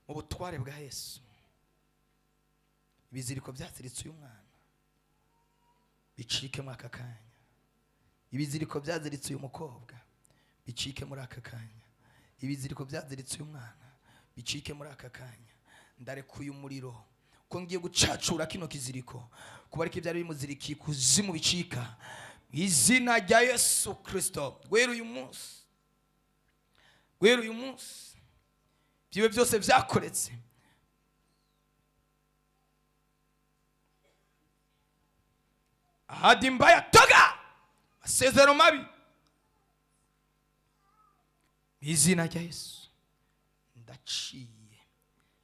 Mu butware bwa Yesu, ibiziriko byaziritse uyu mwana bicike muri aka kanya, ibiziriko byaziritse uyu mukobwa bicike muri aka kanya, ibiziriko byaziritse uyu mwana bicike muri aka kanya. Ndarekuye umuriro ko ngiye gucacura kino kiziriko, kuba ariko ibyari bimuzirikiye kuzimu bicika mu izina rya Yesu Kristo. Guhera uyu munsi, guhera uyu munsi, byiwe byose byakoretse, ahadi mbaya toga masezero mabi mu izina rya Yesu.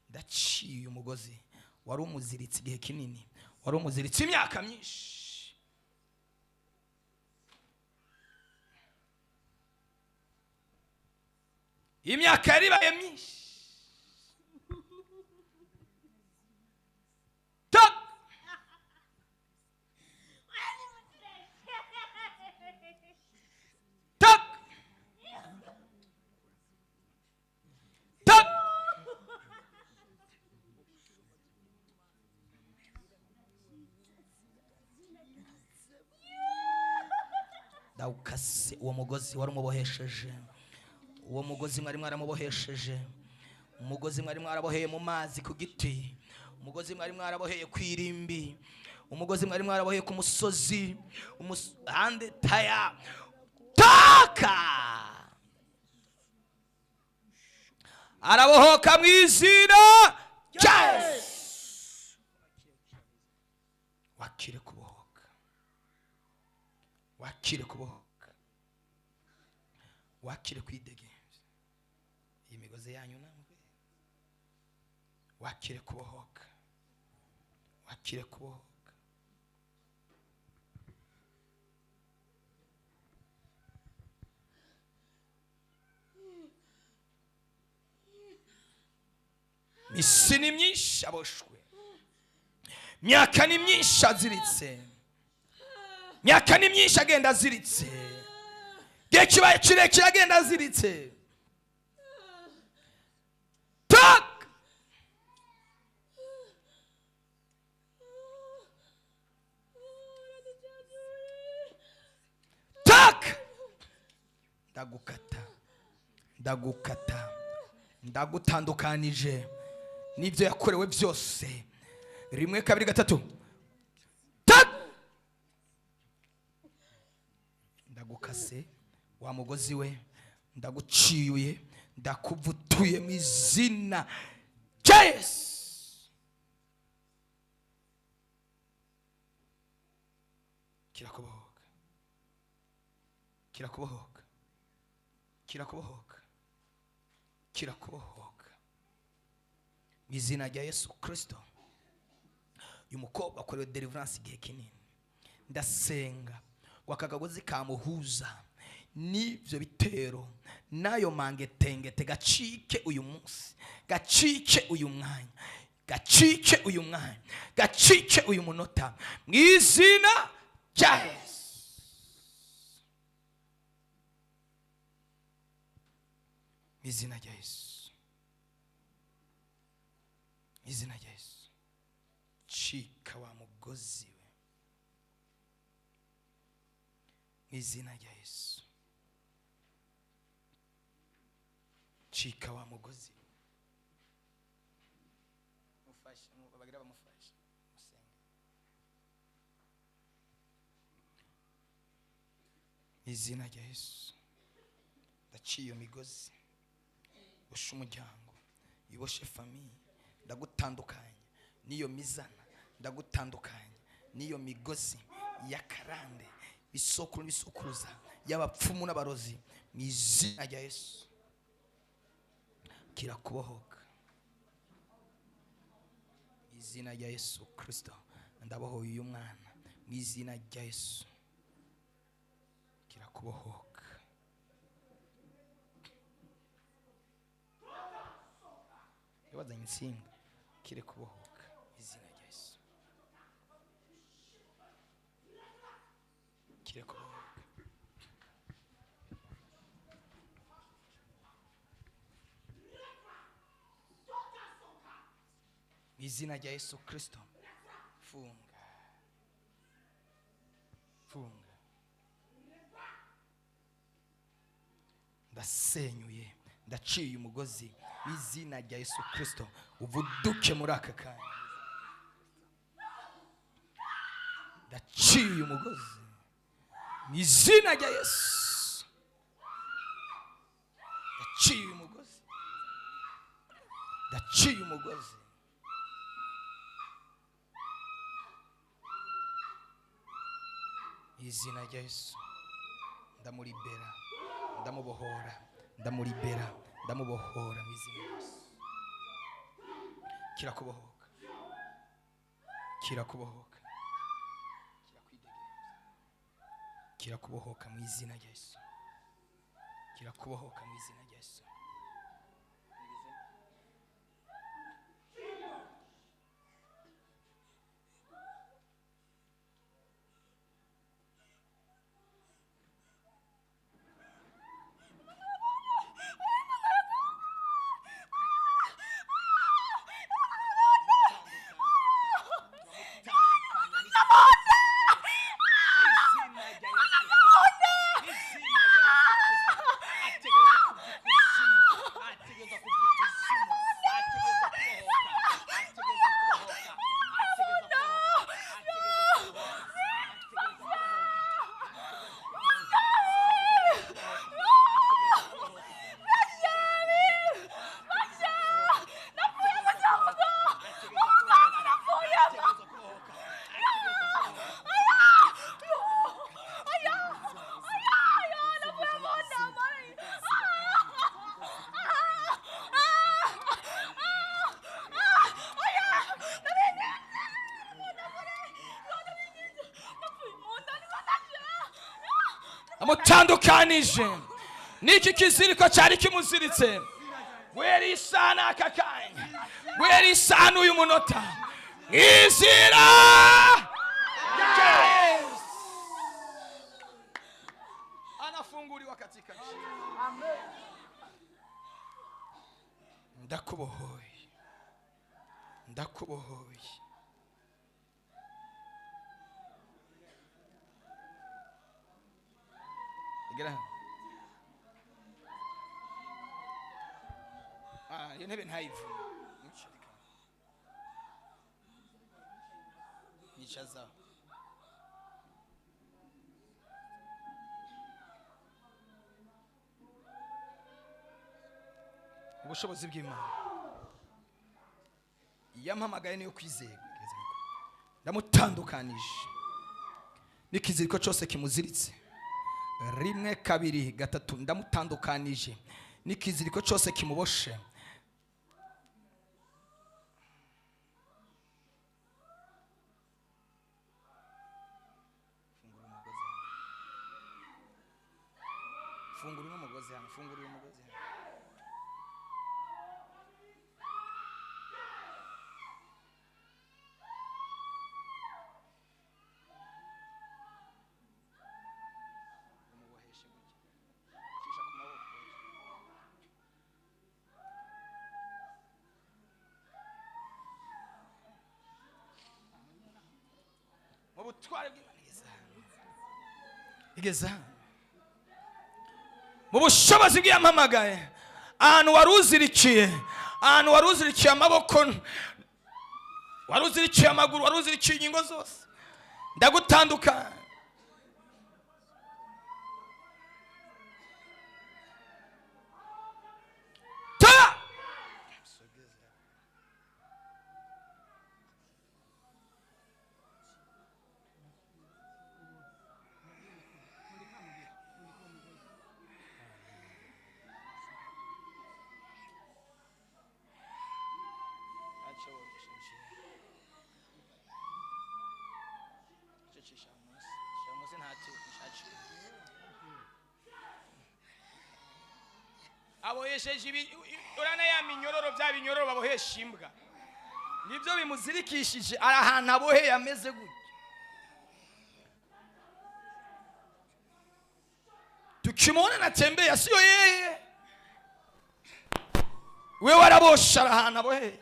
Ndaciye umugozi wari umuziritse igihe kinini, wari umuziritse imyaka myinshi. Imyaka yari ibaye myinshi. Dawukase uwo mugozi wari umubohesheje, uwo mugozi mwari mwaramubohesheje, umugozi mwari mwaraboheye mu mazi ku giti, umugozi mwari mwaraboheye ku irimbi, umugozi mwari mwaraboheye ku musozi, hande taya taka arabohoka mu izina rya Yesu. Wakire kubohoka, wakire kubohoka, wakire kwidegembya. Iyi migozi yanyu namwe wakire kubohoka, wakire kubohoka. Isi ni myinshi aboshwe, myaka ni myinshi aziritse, myaka ni myinshi agenda aziritse, gihe kibaye kirekire agenda aziritse. Tak tak ndagukata, ndagukata, ndagutandukanije n'ibyo yakorewe byose. Rimwe kabiri gatatu, tak ndagukase wa mugozi we, ndaguciyuye, ndakuvutuye mu izina rya Yesu. Kirakubohoka, kirakubohoka, kirakubohoka, kirakubohoka mu izina rya Yesu Kristo. Uyu mukobwa akorewe deliverance igihe kinini. Ndasenga ngo aka kagozi kamuhuza n'ibyo bitero n'ayo mangetengete gacike uyu munsi, gacike uyu mwanya, gacike uyu mwanya, gacike uyu munota mu izina rya Yesu. Mu izina rya Yesu, mu izina rya Yesu. Cika wa mugozi we mu izina rya Yesu. Cika wa mugozi, mufashe, bagira bamufashe, musenge. Mu izina rya Yesu ndaciye iyo migozi, boshe umuryango, iboshe famiye, ndagutandukanye n'iyo mizana, ndagutandukanye n'iyo migozi y'akarande, bisokuru n'bisokuruza, y'abapfumu n'abarozi mu izina rya Yesu. Kirakubohoka, izina rya Yesu Kristo ndabohoye uyu mwana mu izina rya Yesu kirakubohoka yabazanye insinga kire kubohoka izina rya Yesu kire kubohoka izina rya Yesu Kristo funga ndasenyuye ndaciye umugozi izina rya Yesu Kristo uvuduke muri aka kanya ndaciye umugozi izina rya Yesu ndaciye umugozi izina rya Yesu ndamuribera ndamubohora ndamuribera ndamubohora mu izina rya Yesu kirakubohoka kirakubohoka mu izina rya Yesu kirakubohoka mu izina rya Yesu amutandukanije niki kiziriko cyari kimuziritse weri isana aka kanya weri isana uyu munota izira anafunguriwa katika jina amen ndakubohoye Igera. Iyo ntebe ntayivu. Nicaza. Ubushobozi bw'Imana. Yampamagaye niyo kwizera. Ndamutandukanije. Nikiziriko cyose kimuziritse. Rimwe kabiri gatatu ndamutandukanije nikiziriko cyose kimuboshe fungura umugozi hano ubutware igeza mu bushobozi bw'Yampamagaye ahantu waruzirikiye amaboko waruzirikiye amaguru waruzirikiye ingingo zose ndagutandukana abohesheje urana ya minyororo bya binyororo babohesha imbwa nibyo bimuzirikishije ari ahantu aboheye ameze gutya. Tukimwona anatembea sio yeye, wewe warabosha ahantu aboheye.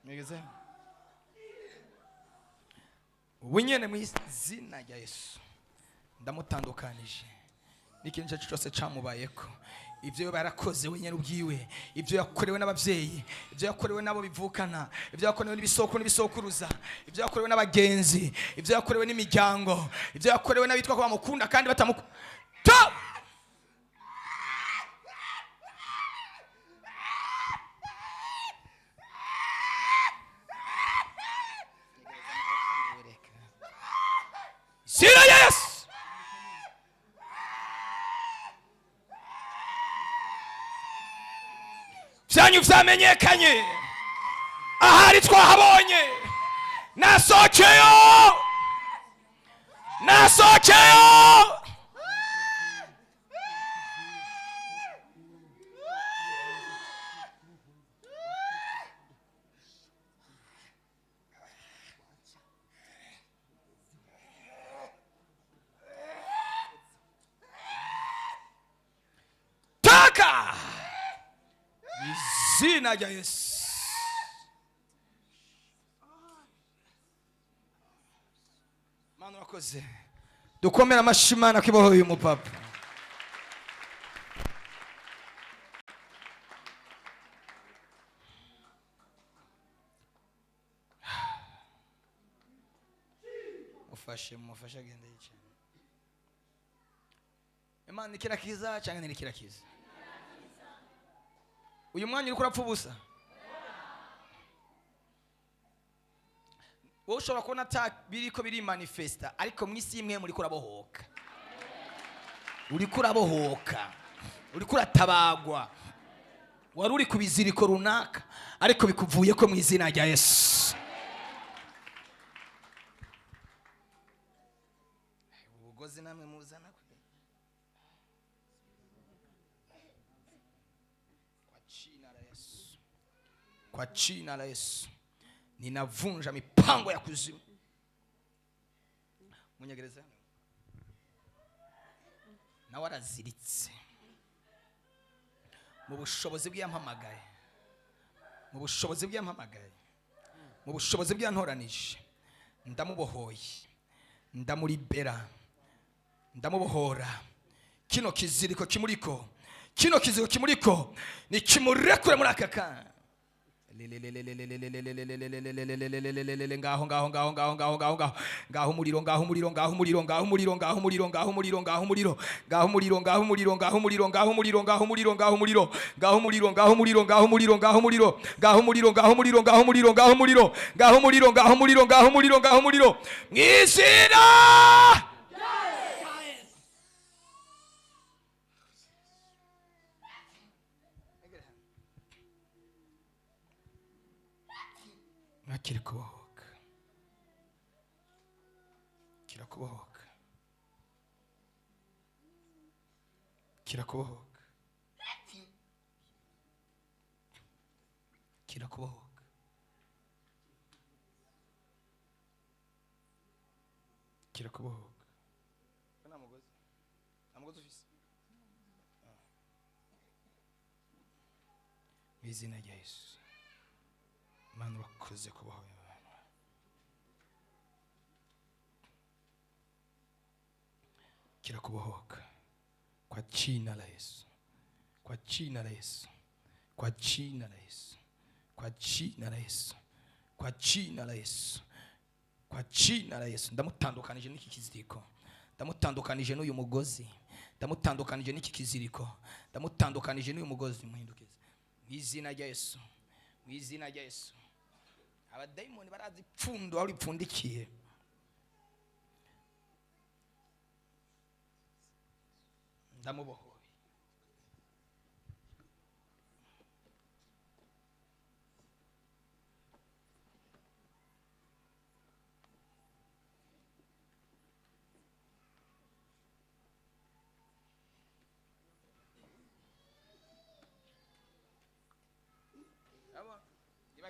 Migeze ubunyene mu izina rya Yesu ndamutandukanije n'ikintu cyose cyamubayeko. Ibyo barakoze wenyine ubwiwe, ibyo yakorewe n'abavyeyi, ibyo yakorewe nabo bivukana, ibyo yakorewe n'ibisoko n'ibisokuruza, ibyo yakorewe n'abagenzi, ibyo yakorewe n'imiryango, ibyo yakorewe n'abitwa ko bamukunda kandi batamukunda. Sira Yesu byanyu vyamenyekanye, ahari twahabonye. Nasokeyo taka izina rya Yesu. Mana urakoze, dukomera amashyi Imana kibohoye uyu mupapa. Mufashe agende yicaye. Imana ni kirakiza cyangwa ni kirakiza? Uyu mwanya uri kurapfa ubusa. Wowe ushobora kubona biriko biri manifesta, ariko mu isi imwe muri kurabohoka. Uri kurabohoka, uri kuratabagwa. Wari uri kubiziriko runaka, ariko bikuvuye ko mu izina rya Yesu. Ubugozi namwe muzana kwa jina la Yesu ninavunja mipango ya kuzimu. Munyegereza na waraziritse mu bushobozi bw'yampamagaye, mu bushobozi bw'yampamagaye, mu bushobozi bw'yantoranije. Ndamubohoye, ndamuribera, ndamubohora. Kino kiziriko kimuriko ni kimurekure muri aka kanya. Ngaho umuriro mwizina. Kirakubohoka, kirakubohoka, kirakubohoka, kirakubohoka, kirakubohoka. Amugozi ufise izina rya Yesu. Mana urakoze kubaho. Kirakubohoka kwa jina la Yesu, kwa jina la Yesu, kwa jina la Yesu, kwa jina la Yesu, kwa jina la Yesu, kwa jina la Yesu. Ndamutandukanije n'iki kiziriko, ndamutandukanije n'uyu mugozi, ndamutandukanije n'iki kiziriko, ndamutandukanije n'uyu mugozi. Muhindukize mu izina rya Yesu, mu izina rya Yesu. Abadayimoni barazi ipfundo aho ripfundikiye. Ndamubohoye.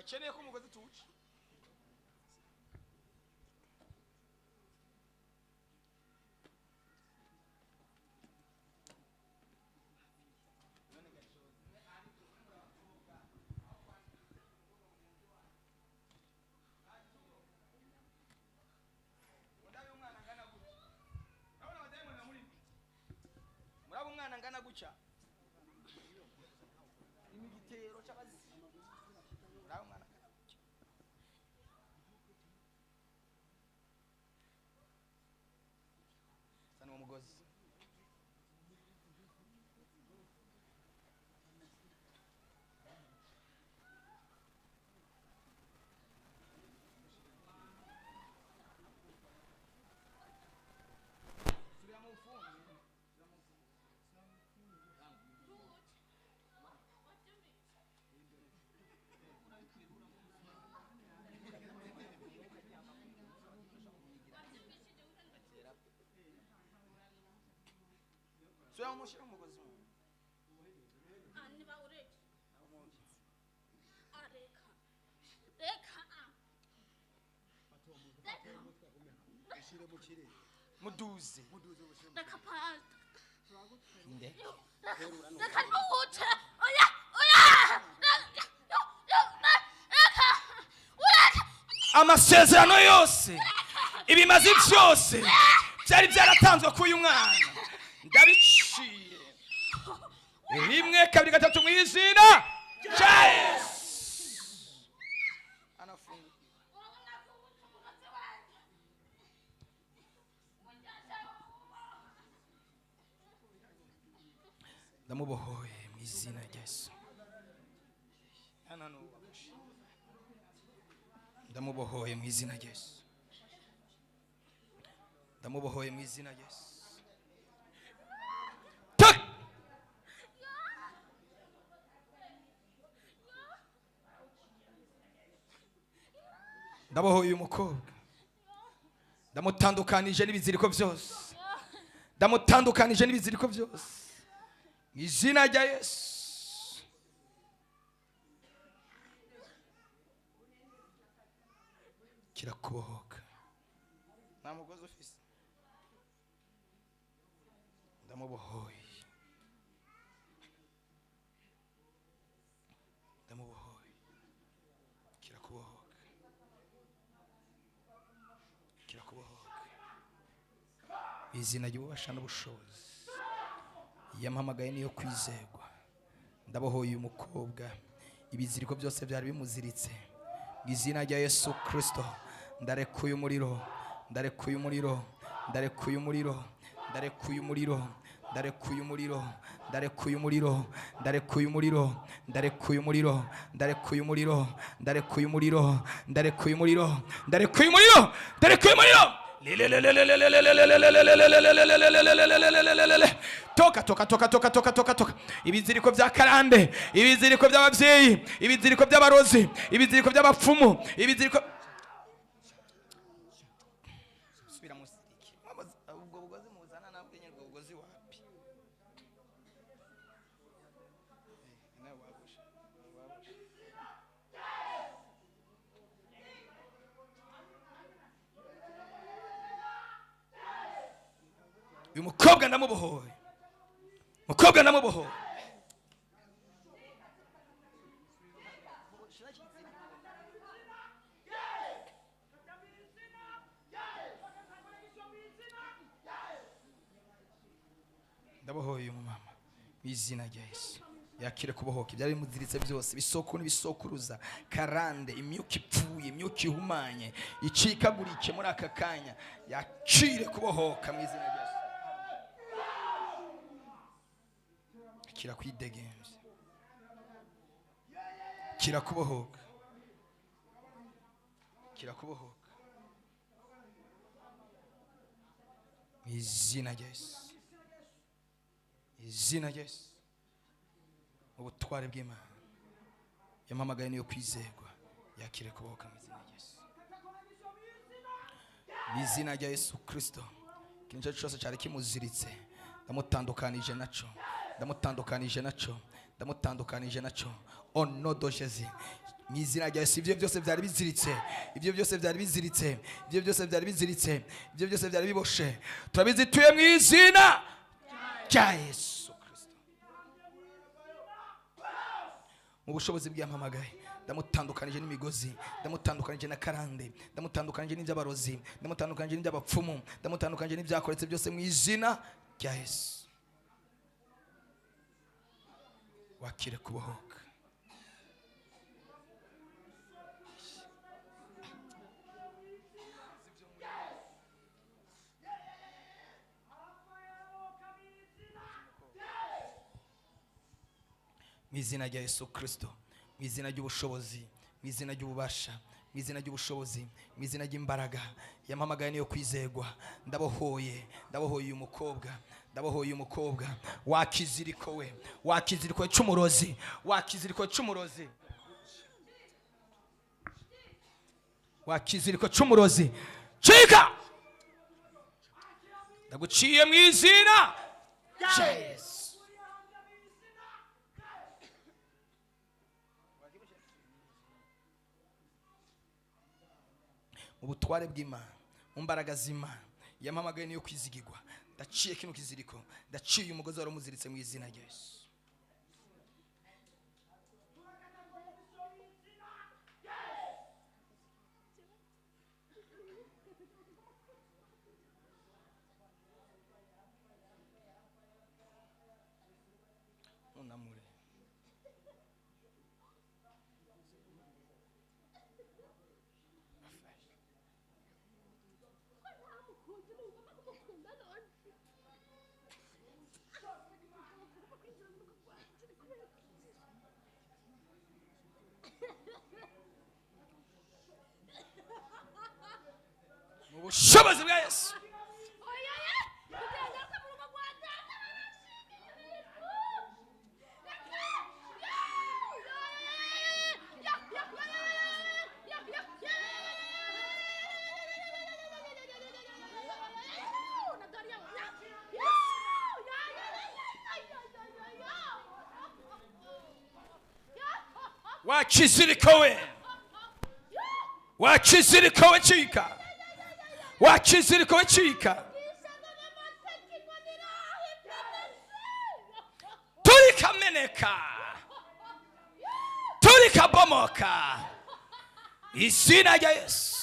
gakeneye ko umugozi tuwuca. Muraba umwana angana gutya imigitero cy'abazimu. Muraba umwana angana gutya. Sana umugozi. Sura mushira umugozi mu. Niba ureke. Areka. Reka. Muduze. Reka pasta. Inde. Reka nuwuce. Oya. Reka. Ureke. Amasezerano yose ibimazi byose byari byaratanzwe k'uyu mwana ndabiciye. Rimwe kabiri gatatu mu izina rya Yesu. Anafunga. Ndamubohoye mu izina rya Yesu. Ndamubohoye mu izina rya Yesu. Ndamubohoye mu izina rya Yesu. Ndabohoye uyu mukobwa. Ndamutandukanije n'ibiziriko byose. Ndamutandukanije n'ibiziriko byose. Mu izina rya Yesu. Kirakubohoka. Nta mugozi ufise. Ndamubohoye. Ndamubohoye. Kirakubohoka. Kirakubohoka. Izina ry'ububasha n'ubushobozi. Yampamagaye niyo kwizerwa. Ndabohoye uyu mukobwa. Ibiziriko byose byari bimuziritse. Mu izina rya Yesu Kristo. Ndarekuye umuriro. Ndarekuye umuriro. Ndarekuye umuriro. Ndarekuye umuriro. Ndarekuye umuriro. Ndarekuye umuriro. Ndarekuye umuriro. Ndarekuye umuriro. Ndarekuye umuriro. Ndarekuye umuriro. Ndarekuye umuriro. Ndarekuye umuriro. Ndarekuye umuriro. Toka toka toka toka toka toka toka. Ibiziriko bya karande, ibiziriko by'ababyeyi, ibiziriko by'abarozi, ibiziriko by'abapfumu, ibiziriko subira musiki. Ubwo bugozi muzana nabwo nyine ubwo bugozi wapi? Nawe wabusha. Uyu mukobwa ndamubohoye. Mukobwa ndamubohoye. Ndabohoye uyu mama mu izina rya Yesu. Yakire kubohoka ibyari bimuziritse byose, bisoko n'ibisokuruza, karande, imyuka ipfuye, imyuka ihumanye, icikagurike muri aka kanya. Yakire kubohoka mu izina rya Yesu. Kira kwidegemvya. Kira kubohoka. Kira kubohoka. Mu izina rya Yesu. Izina rya Yesu. Ubutware bw'Imana. Yampamagaye niyo kwizerwa. Yakire kubohoka mu izina rya Yesu. Mu izina rya Yesu Kristo. Ikintu cyose cyari kimuziritse ndamutandukanije naco. Ndamutandukanije naco. Ndamutandukanije naco. Ono do Jésus. mu izina rya Yesu. Ibyo byose byari biziritse, ibyo byose byari biziritse, ibyo byose byari biziritse, ibyo byose byari biboshe, turabizituye mu izina rya Yesu Kristo. Mu bushobozi bw'Iyampamagaye ndamutandukanije n'imigozi, ndamutandukanije na karande, ndamutandukanije n'iby'abarozi, ndamutandukanije n'iby'abapfumu, ndamutandukanije n'ibyakoretse byose mu izina rya Yesu. Wakire kubohoka. Mu izina rya Yesu Kristo, mu izina ry'ubushobozi, mu izina ry'ububasha, mu izina ry'ubushobozi, mu izina ry'imbaraga, Iyampamagaye niyo kwizegwa. Ndabohoye uyu mukobwa, ndabohoye uyu mukobwa. Wakiziriko we, wakiziriko cy'umurozi, wakiziriko cy'umurozi, wakiziriko cy'umurozi, cika! Ndaguciye mu izina rya Yesu. Mu butware bw'Imana, mu mbaraga z'Imana, Iyampamagaye niyo kwizigirwa. Ndaciye kino kiziriko, ndaciye umugozi wari umuziritse mu izina rya Yesu. Unamure. Mu bushobozi bwa Yesu. Wakiziriko we, wakiziriko we cika, wakiziriko we cika. Turikameneka, turikabomoka, izina rya Yesu.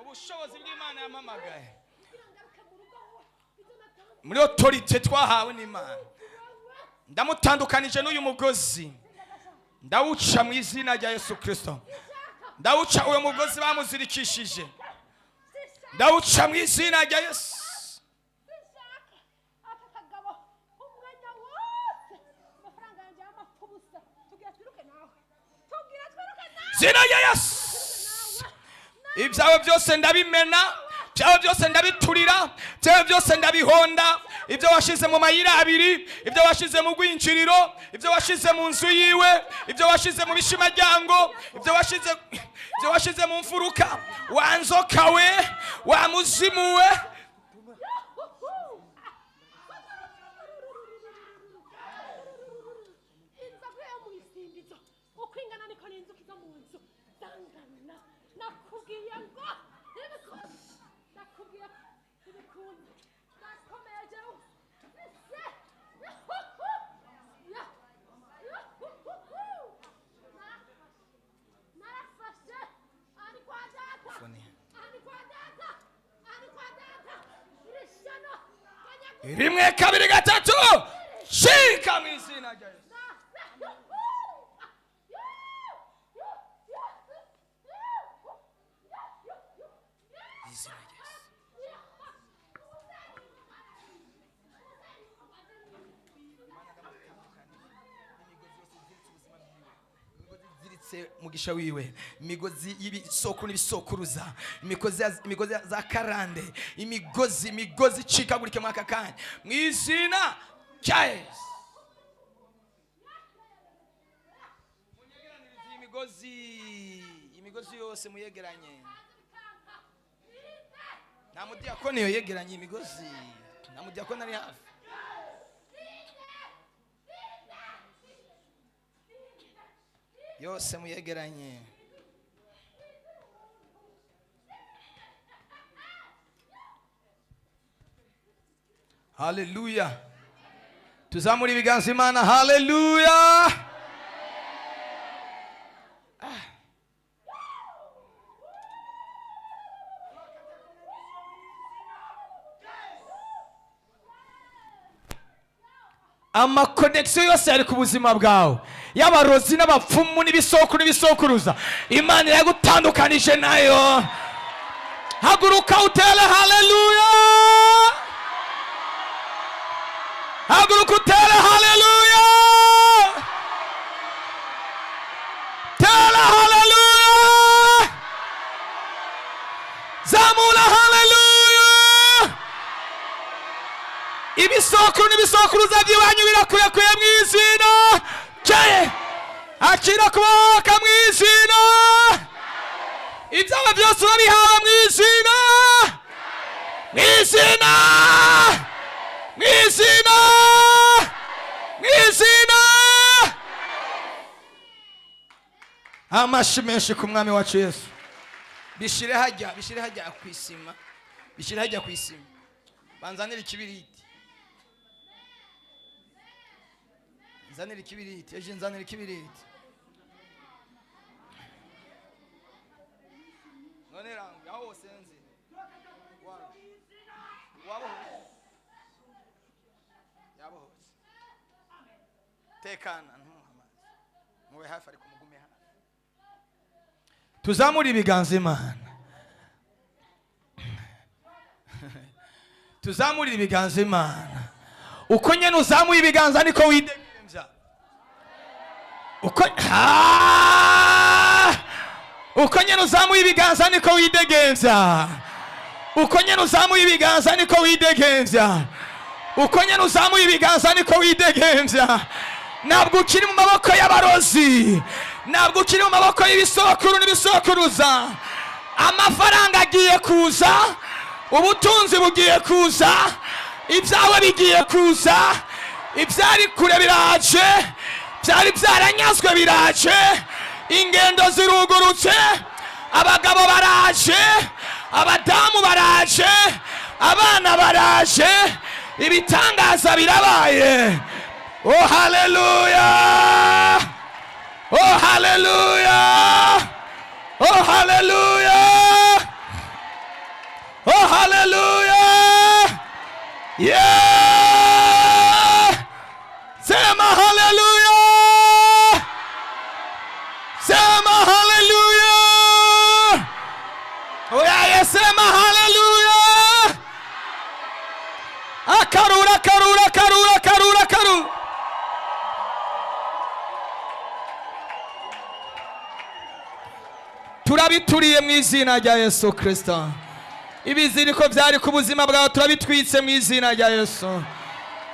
Ubushobozi bw'Imana Iyampamagaye, muri autorite twahawe n'Imana, ndamutandukanije n'uyu mugozi, ndawuca mu izina rya Yesu Kristo. Ndawuca uyu mugozi bamuzirikishije, ndawuca mu izina rya Yesu. Zina rya Yesu. Ibyawe byose ndabimena, ibyawe byose ndabiturira, ibyawe byose ndabihonda. Ibyo washize mu mayira abiri, ibyo washize mu gwinjiriro, ibyo washize mu nzu yiwe, ibyo washize mu bishimajyango, ibyo washize mu mfuruka, wanzoka we, wamuzimuwe. Rimwe kabiri gatatu, shika mu izina rya Yesu. bafise mugisha wiwe, imigozi y'ibisokuru n'ibisokuruza, imigozi za karande, imigozi icikagurike mu aka kanya mu izina rya Yesu. Imigozi yose muyegeranye. Nta mudiyakoni yegeranye imigozi, nta mudiyakoni ari hafi. Yose muyegeranye. Haleluya. Tuzamura ibiganza Imana. Haleluya. Amakonekisiyo yose yari ku buzima bwawe, y'abarozi n'abapfumu n'ibisokuru n'ibisokuruza, Imana yagutandukanije nayo. Haguruka utere haleluya. Haguruka utere haleluya. Tera haleluya. Zamula haleluya. Ibisokuru n'ibisokuruza by'iwanyu birakuyakuye mu izina rye. Akira kubohoka mu izina. Ibyawe byose urabihawe mu izina. Mu izina. Mu izina. Mu izina. Amashi menshi ku mwami wacu Yesu. Bishire hajya ku isima. Bishire hajya ku isima. Banzanira ikibiriti. Nzanira ikibiriti. Eje nzanira ikibiriti. None rangu aho senzi. Wabo. Yabo. Tekana ntumuhamaze. Mube hafi ari kumugume hafi. Tuzamura ibiganza Imana. Tuzamura ibiganza Imana. Uko nyene uzamuye ibiganza niko widegemvya. Uko nyene uzamuye ibiganza niko widegemvya. Uko nyene uzamuye ibiganza niko widegemvya. Uko nyene uzamuye ibiganza niko widegemvya. Ntabwo ukiri mu maboko y'abarozi, ntabwo ukiri mu maboko y'ibisokuru n'ibisokuruza. Amafaranga agiye kuza, ubutunzi bugiye kuza, ibyawe bigiye kuza, ibyari kure biraje, byari byaranyazwe biraje, ingendo zirugurutse, abagabo baraje, abadamu baraje, abana baraje, ibitangaza birabaye. Oh hallelujah. Oh hallelujah. Oh hallelujah. Oh hallelujah. Yeah. Sema hallelujah. Sema hallelujah. Oh yeah, sema hallelujah. Akarura karura karura karura karura. Turabituriye mu izina rya Yesu Kristo. Ibiziriko byari ku buzima bwawe turabitwitse mu izina rya Yesu.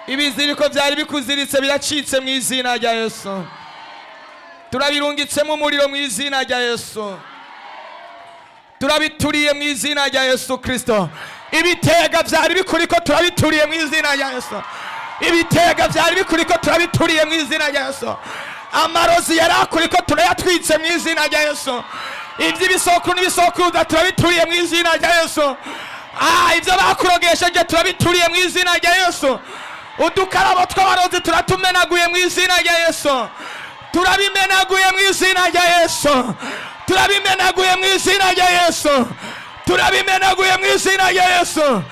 Ibiziriko byari bikuziritse biracitse mu izina rya Yesu. Turabirungitsemo umuriro mu izina rya Yesu. Turabituriye mu izina rya Yesu Kristo. Ibitega byari bikuriko turabituriye mu izina rya Yesu. Ibitega byari bikuriko turabituriye mu izina rya Yesu. Amarozi yarakuriko turayatwitse mu izina rya Yesu. Iby'ibisokuru n'ibisokuruza turabituriye mu izina rya Yesu. Ibyo bakurogesheje turabituriye mu izina rya Yesu. Udukarabo tw'abarozi turatumenaguye mu izina rya Yesu. Turabimenaguye mu izina rya Yesu. Turabimenaguye mu izina rya Yesu. Turabimenaguye mu izina rya Yesu.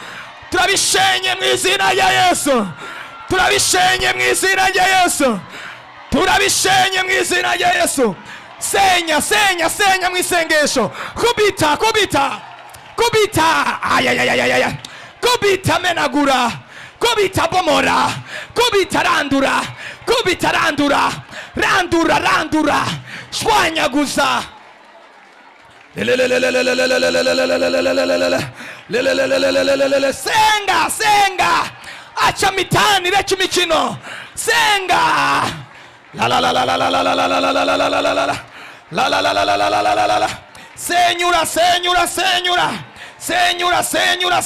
Turabishenye mu izina rya Yesu. Turabishenye mu izina rya Yesu. Turabishenye mu izina rya Yesu. Senya, senya, senya mu isengesho. Kubita, kubita. Kubita. Ayayayayaya. Kubita menagura. Kubita bomora. Kubita randura. Kubita randura. Randura, randura. shwanyaguza. Senga, senga, acha mitani, recha imikino, senga. Senyura, senyura, senyura, senyura, senyura, senyura,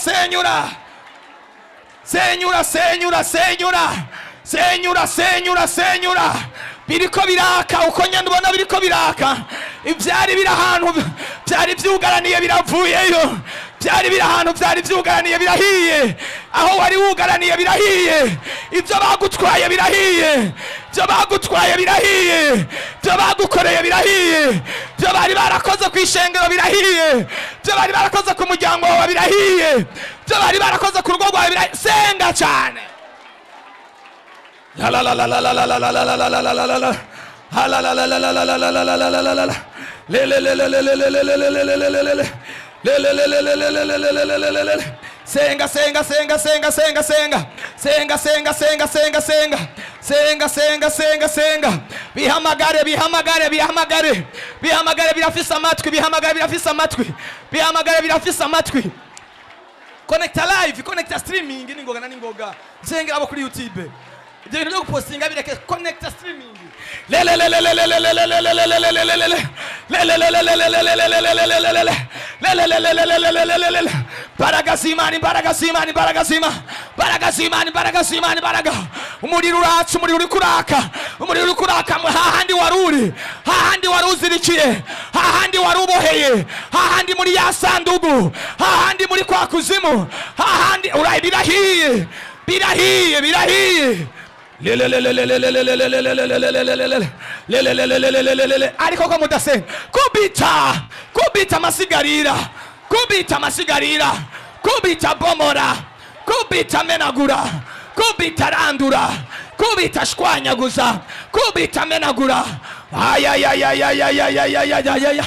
senyura, senyura, senyura, senyura, senyura, senyura. Biriko biraka, uko nyine ubona biriko biraka. Ibyari biri ahantu byari byugaraniye biravuyeyo. Byari biri ahantu byari byugaraniye birahiye. Aho wari wugaraniye birahiye. Ibyo bagutwaye birahiye. Ibyo bagutwaye birahiye. Ibyo bagukoreye birahiye. Ibyo bari barakoze ku ishengero birahiye. Ibyo bari barakoze ku muryango wawe birahiye. Ibyo bari barakoze ku rugo rwawe birahiye. Senga cyane. La la la la la la la la la la la la la la la la. Ha la la la la la la la la la la la la la la. Le le le le le le le le le le le le le le le. Le le le le le le le le le le le le le le. Senga senga senga senga senga senga. Senga senga senga senga senga. Senga senga senga senga. Bihamagare bihamagare bihamagare. Bihamagare birafisa amatwi bihamagare birafisa amatwi. Bihamagare birafisa amatwi. Connecta live, connecta streaming ningoga na ningoga. Senga abo kuri YouTube. Ibyo bintu byo gupostinga bireke connecta streaming. Le le le le le le le le le le le le le le le. Le le le le le le le le le le le le le le. Le le le le le le le le le le le. Baragasimani baragasimani baragasima. Baragasimani baragasimani baraga. Umuriro uratse umuriro uri kuraka. Umuriro uri kuraka hahandi waruri. Hahandi waruzirikiye. Hahandi waruboheye. Hahandi muri ya sandugu. Hahandi muri kwa kuzimu. Hahandi urayi birahiye. Birahiye birahiye. Ariko ko mudasenga kubita kubita amasigarira kubita amasigarira kubita bomora kubita menagura kubita randura kubita shwanyaguza kubita menagura ayayayayayayayayayaya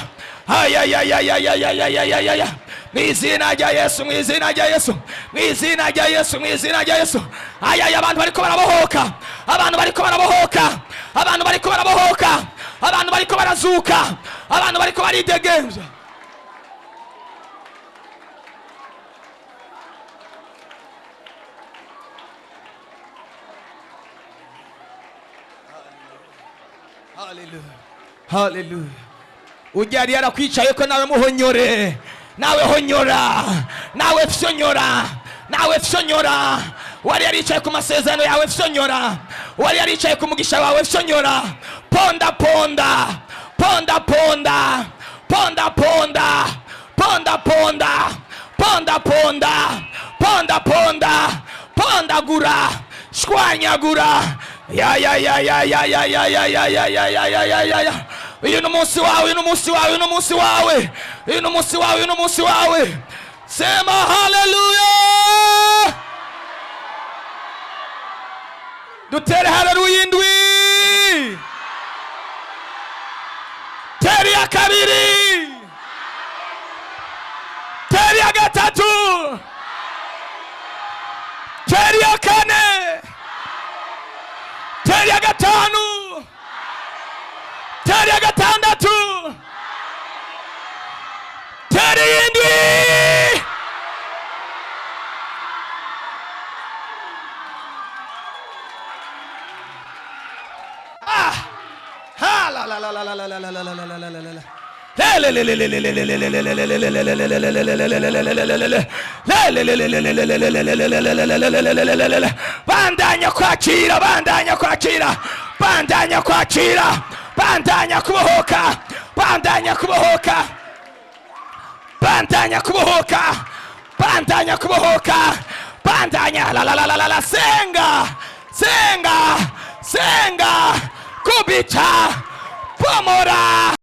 ayayayayayayayayaya mwizina rya Yesu mwizina rya Yesu mwizina rya Yesu mwizina rya Yesu. Ayaya abantu bariko barabohoka abantu bariko barabohoka abantu bariko barabohoka abantu bariko barazuka abantu bariko baridegemza. Hallelujah hallelujah. Ujyari yarakwicaye ko nawe muhonyore nawe honyora nawe fyonyora nawe fyonyora. Wari yaricaye ku masezerano yawe fyonyora. Wari yaricaye ku mugisha wawe fyonyora. Ponda ponda ponda ponda ponda ponda ponda ponda ponda ponda ponda ponda ponda gura shwanyagura ya ya ya ya ya ya ya ya ya ya ya ya ya ya ya. Uyu ni umunsi wawe uyu ni umunsi wawe uyu ni umunsi wawe uyu ni umunsi wawe uyu ni umunsi wawe. Sema haleluya. Dutere haleluya indwi. Teri ya kabiri. Teri ya gatatu. Teri ya kane. Teri ya gatanu. Teri ya gatandatu. Teri indwi. Ha la la la la la la la la la la la la la la. Bandanya kwakira bandanya kwakira bandanya kwakira bandanya kubohoka bandanya kubohoka bandanya kubohoka bandanya kubohoka bandanya la la la la la. Senga senga senga kubita pomora.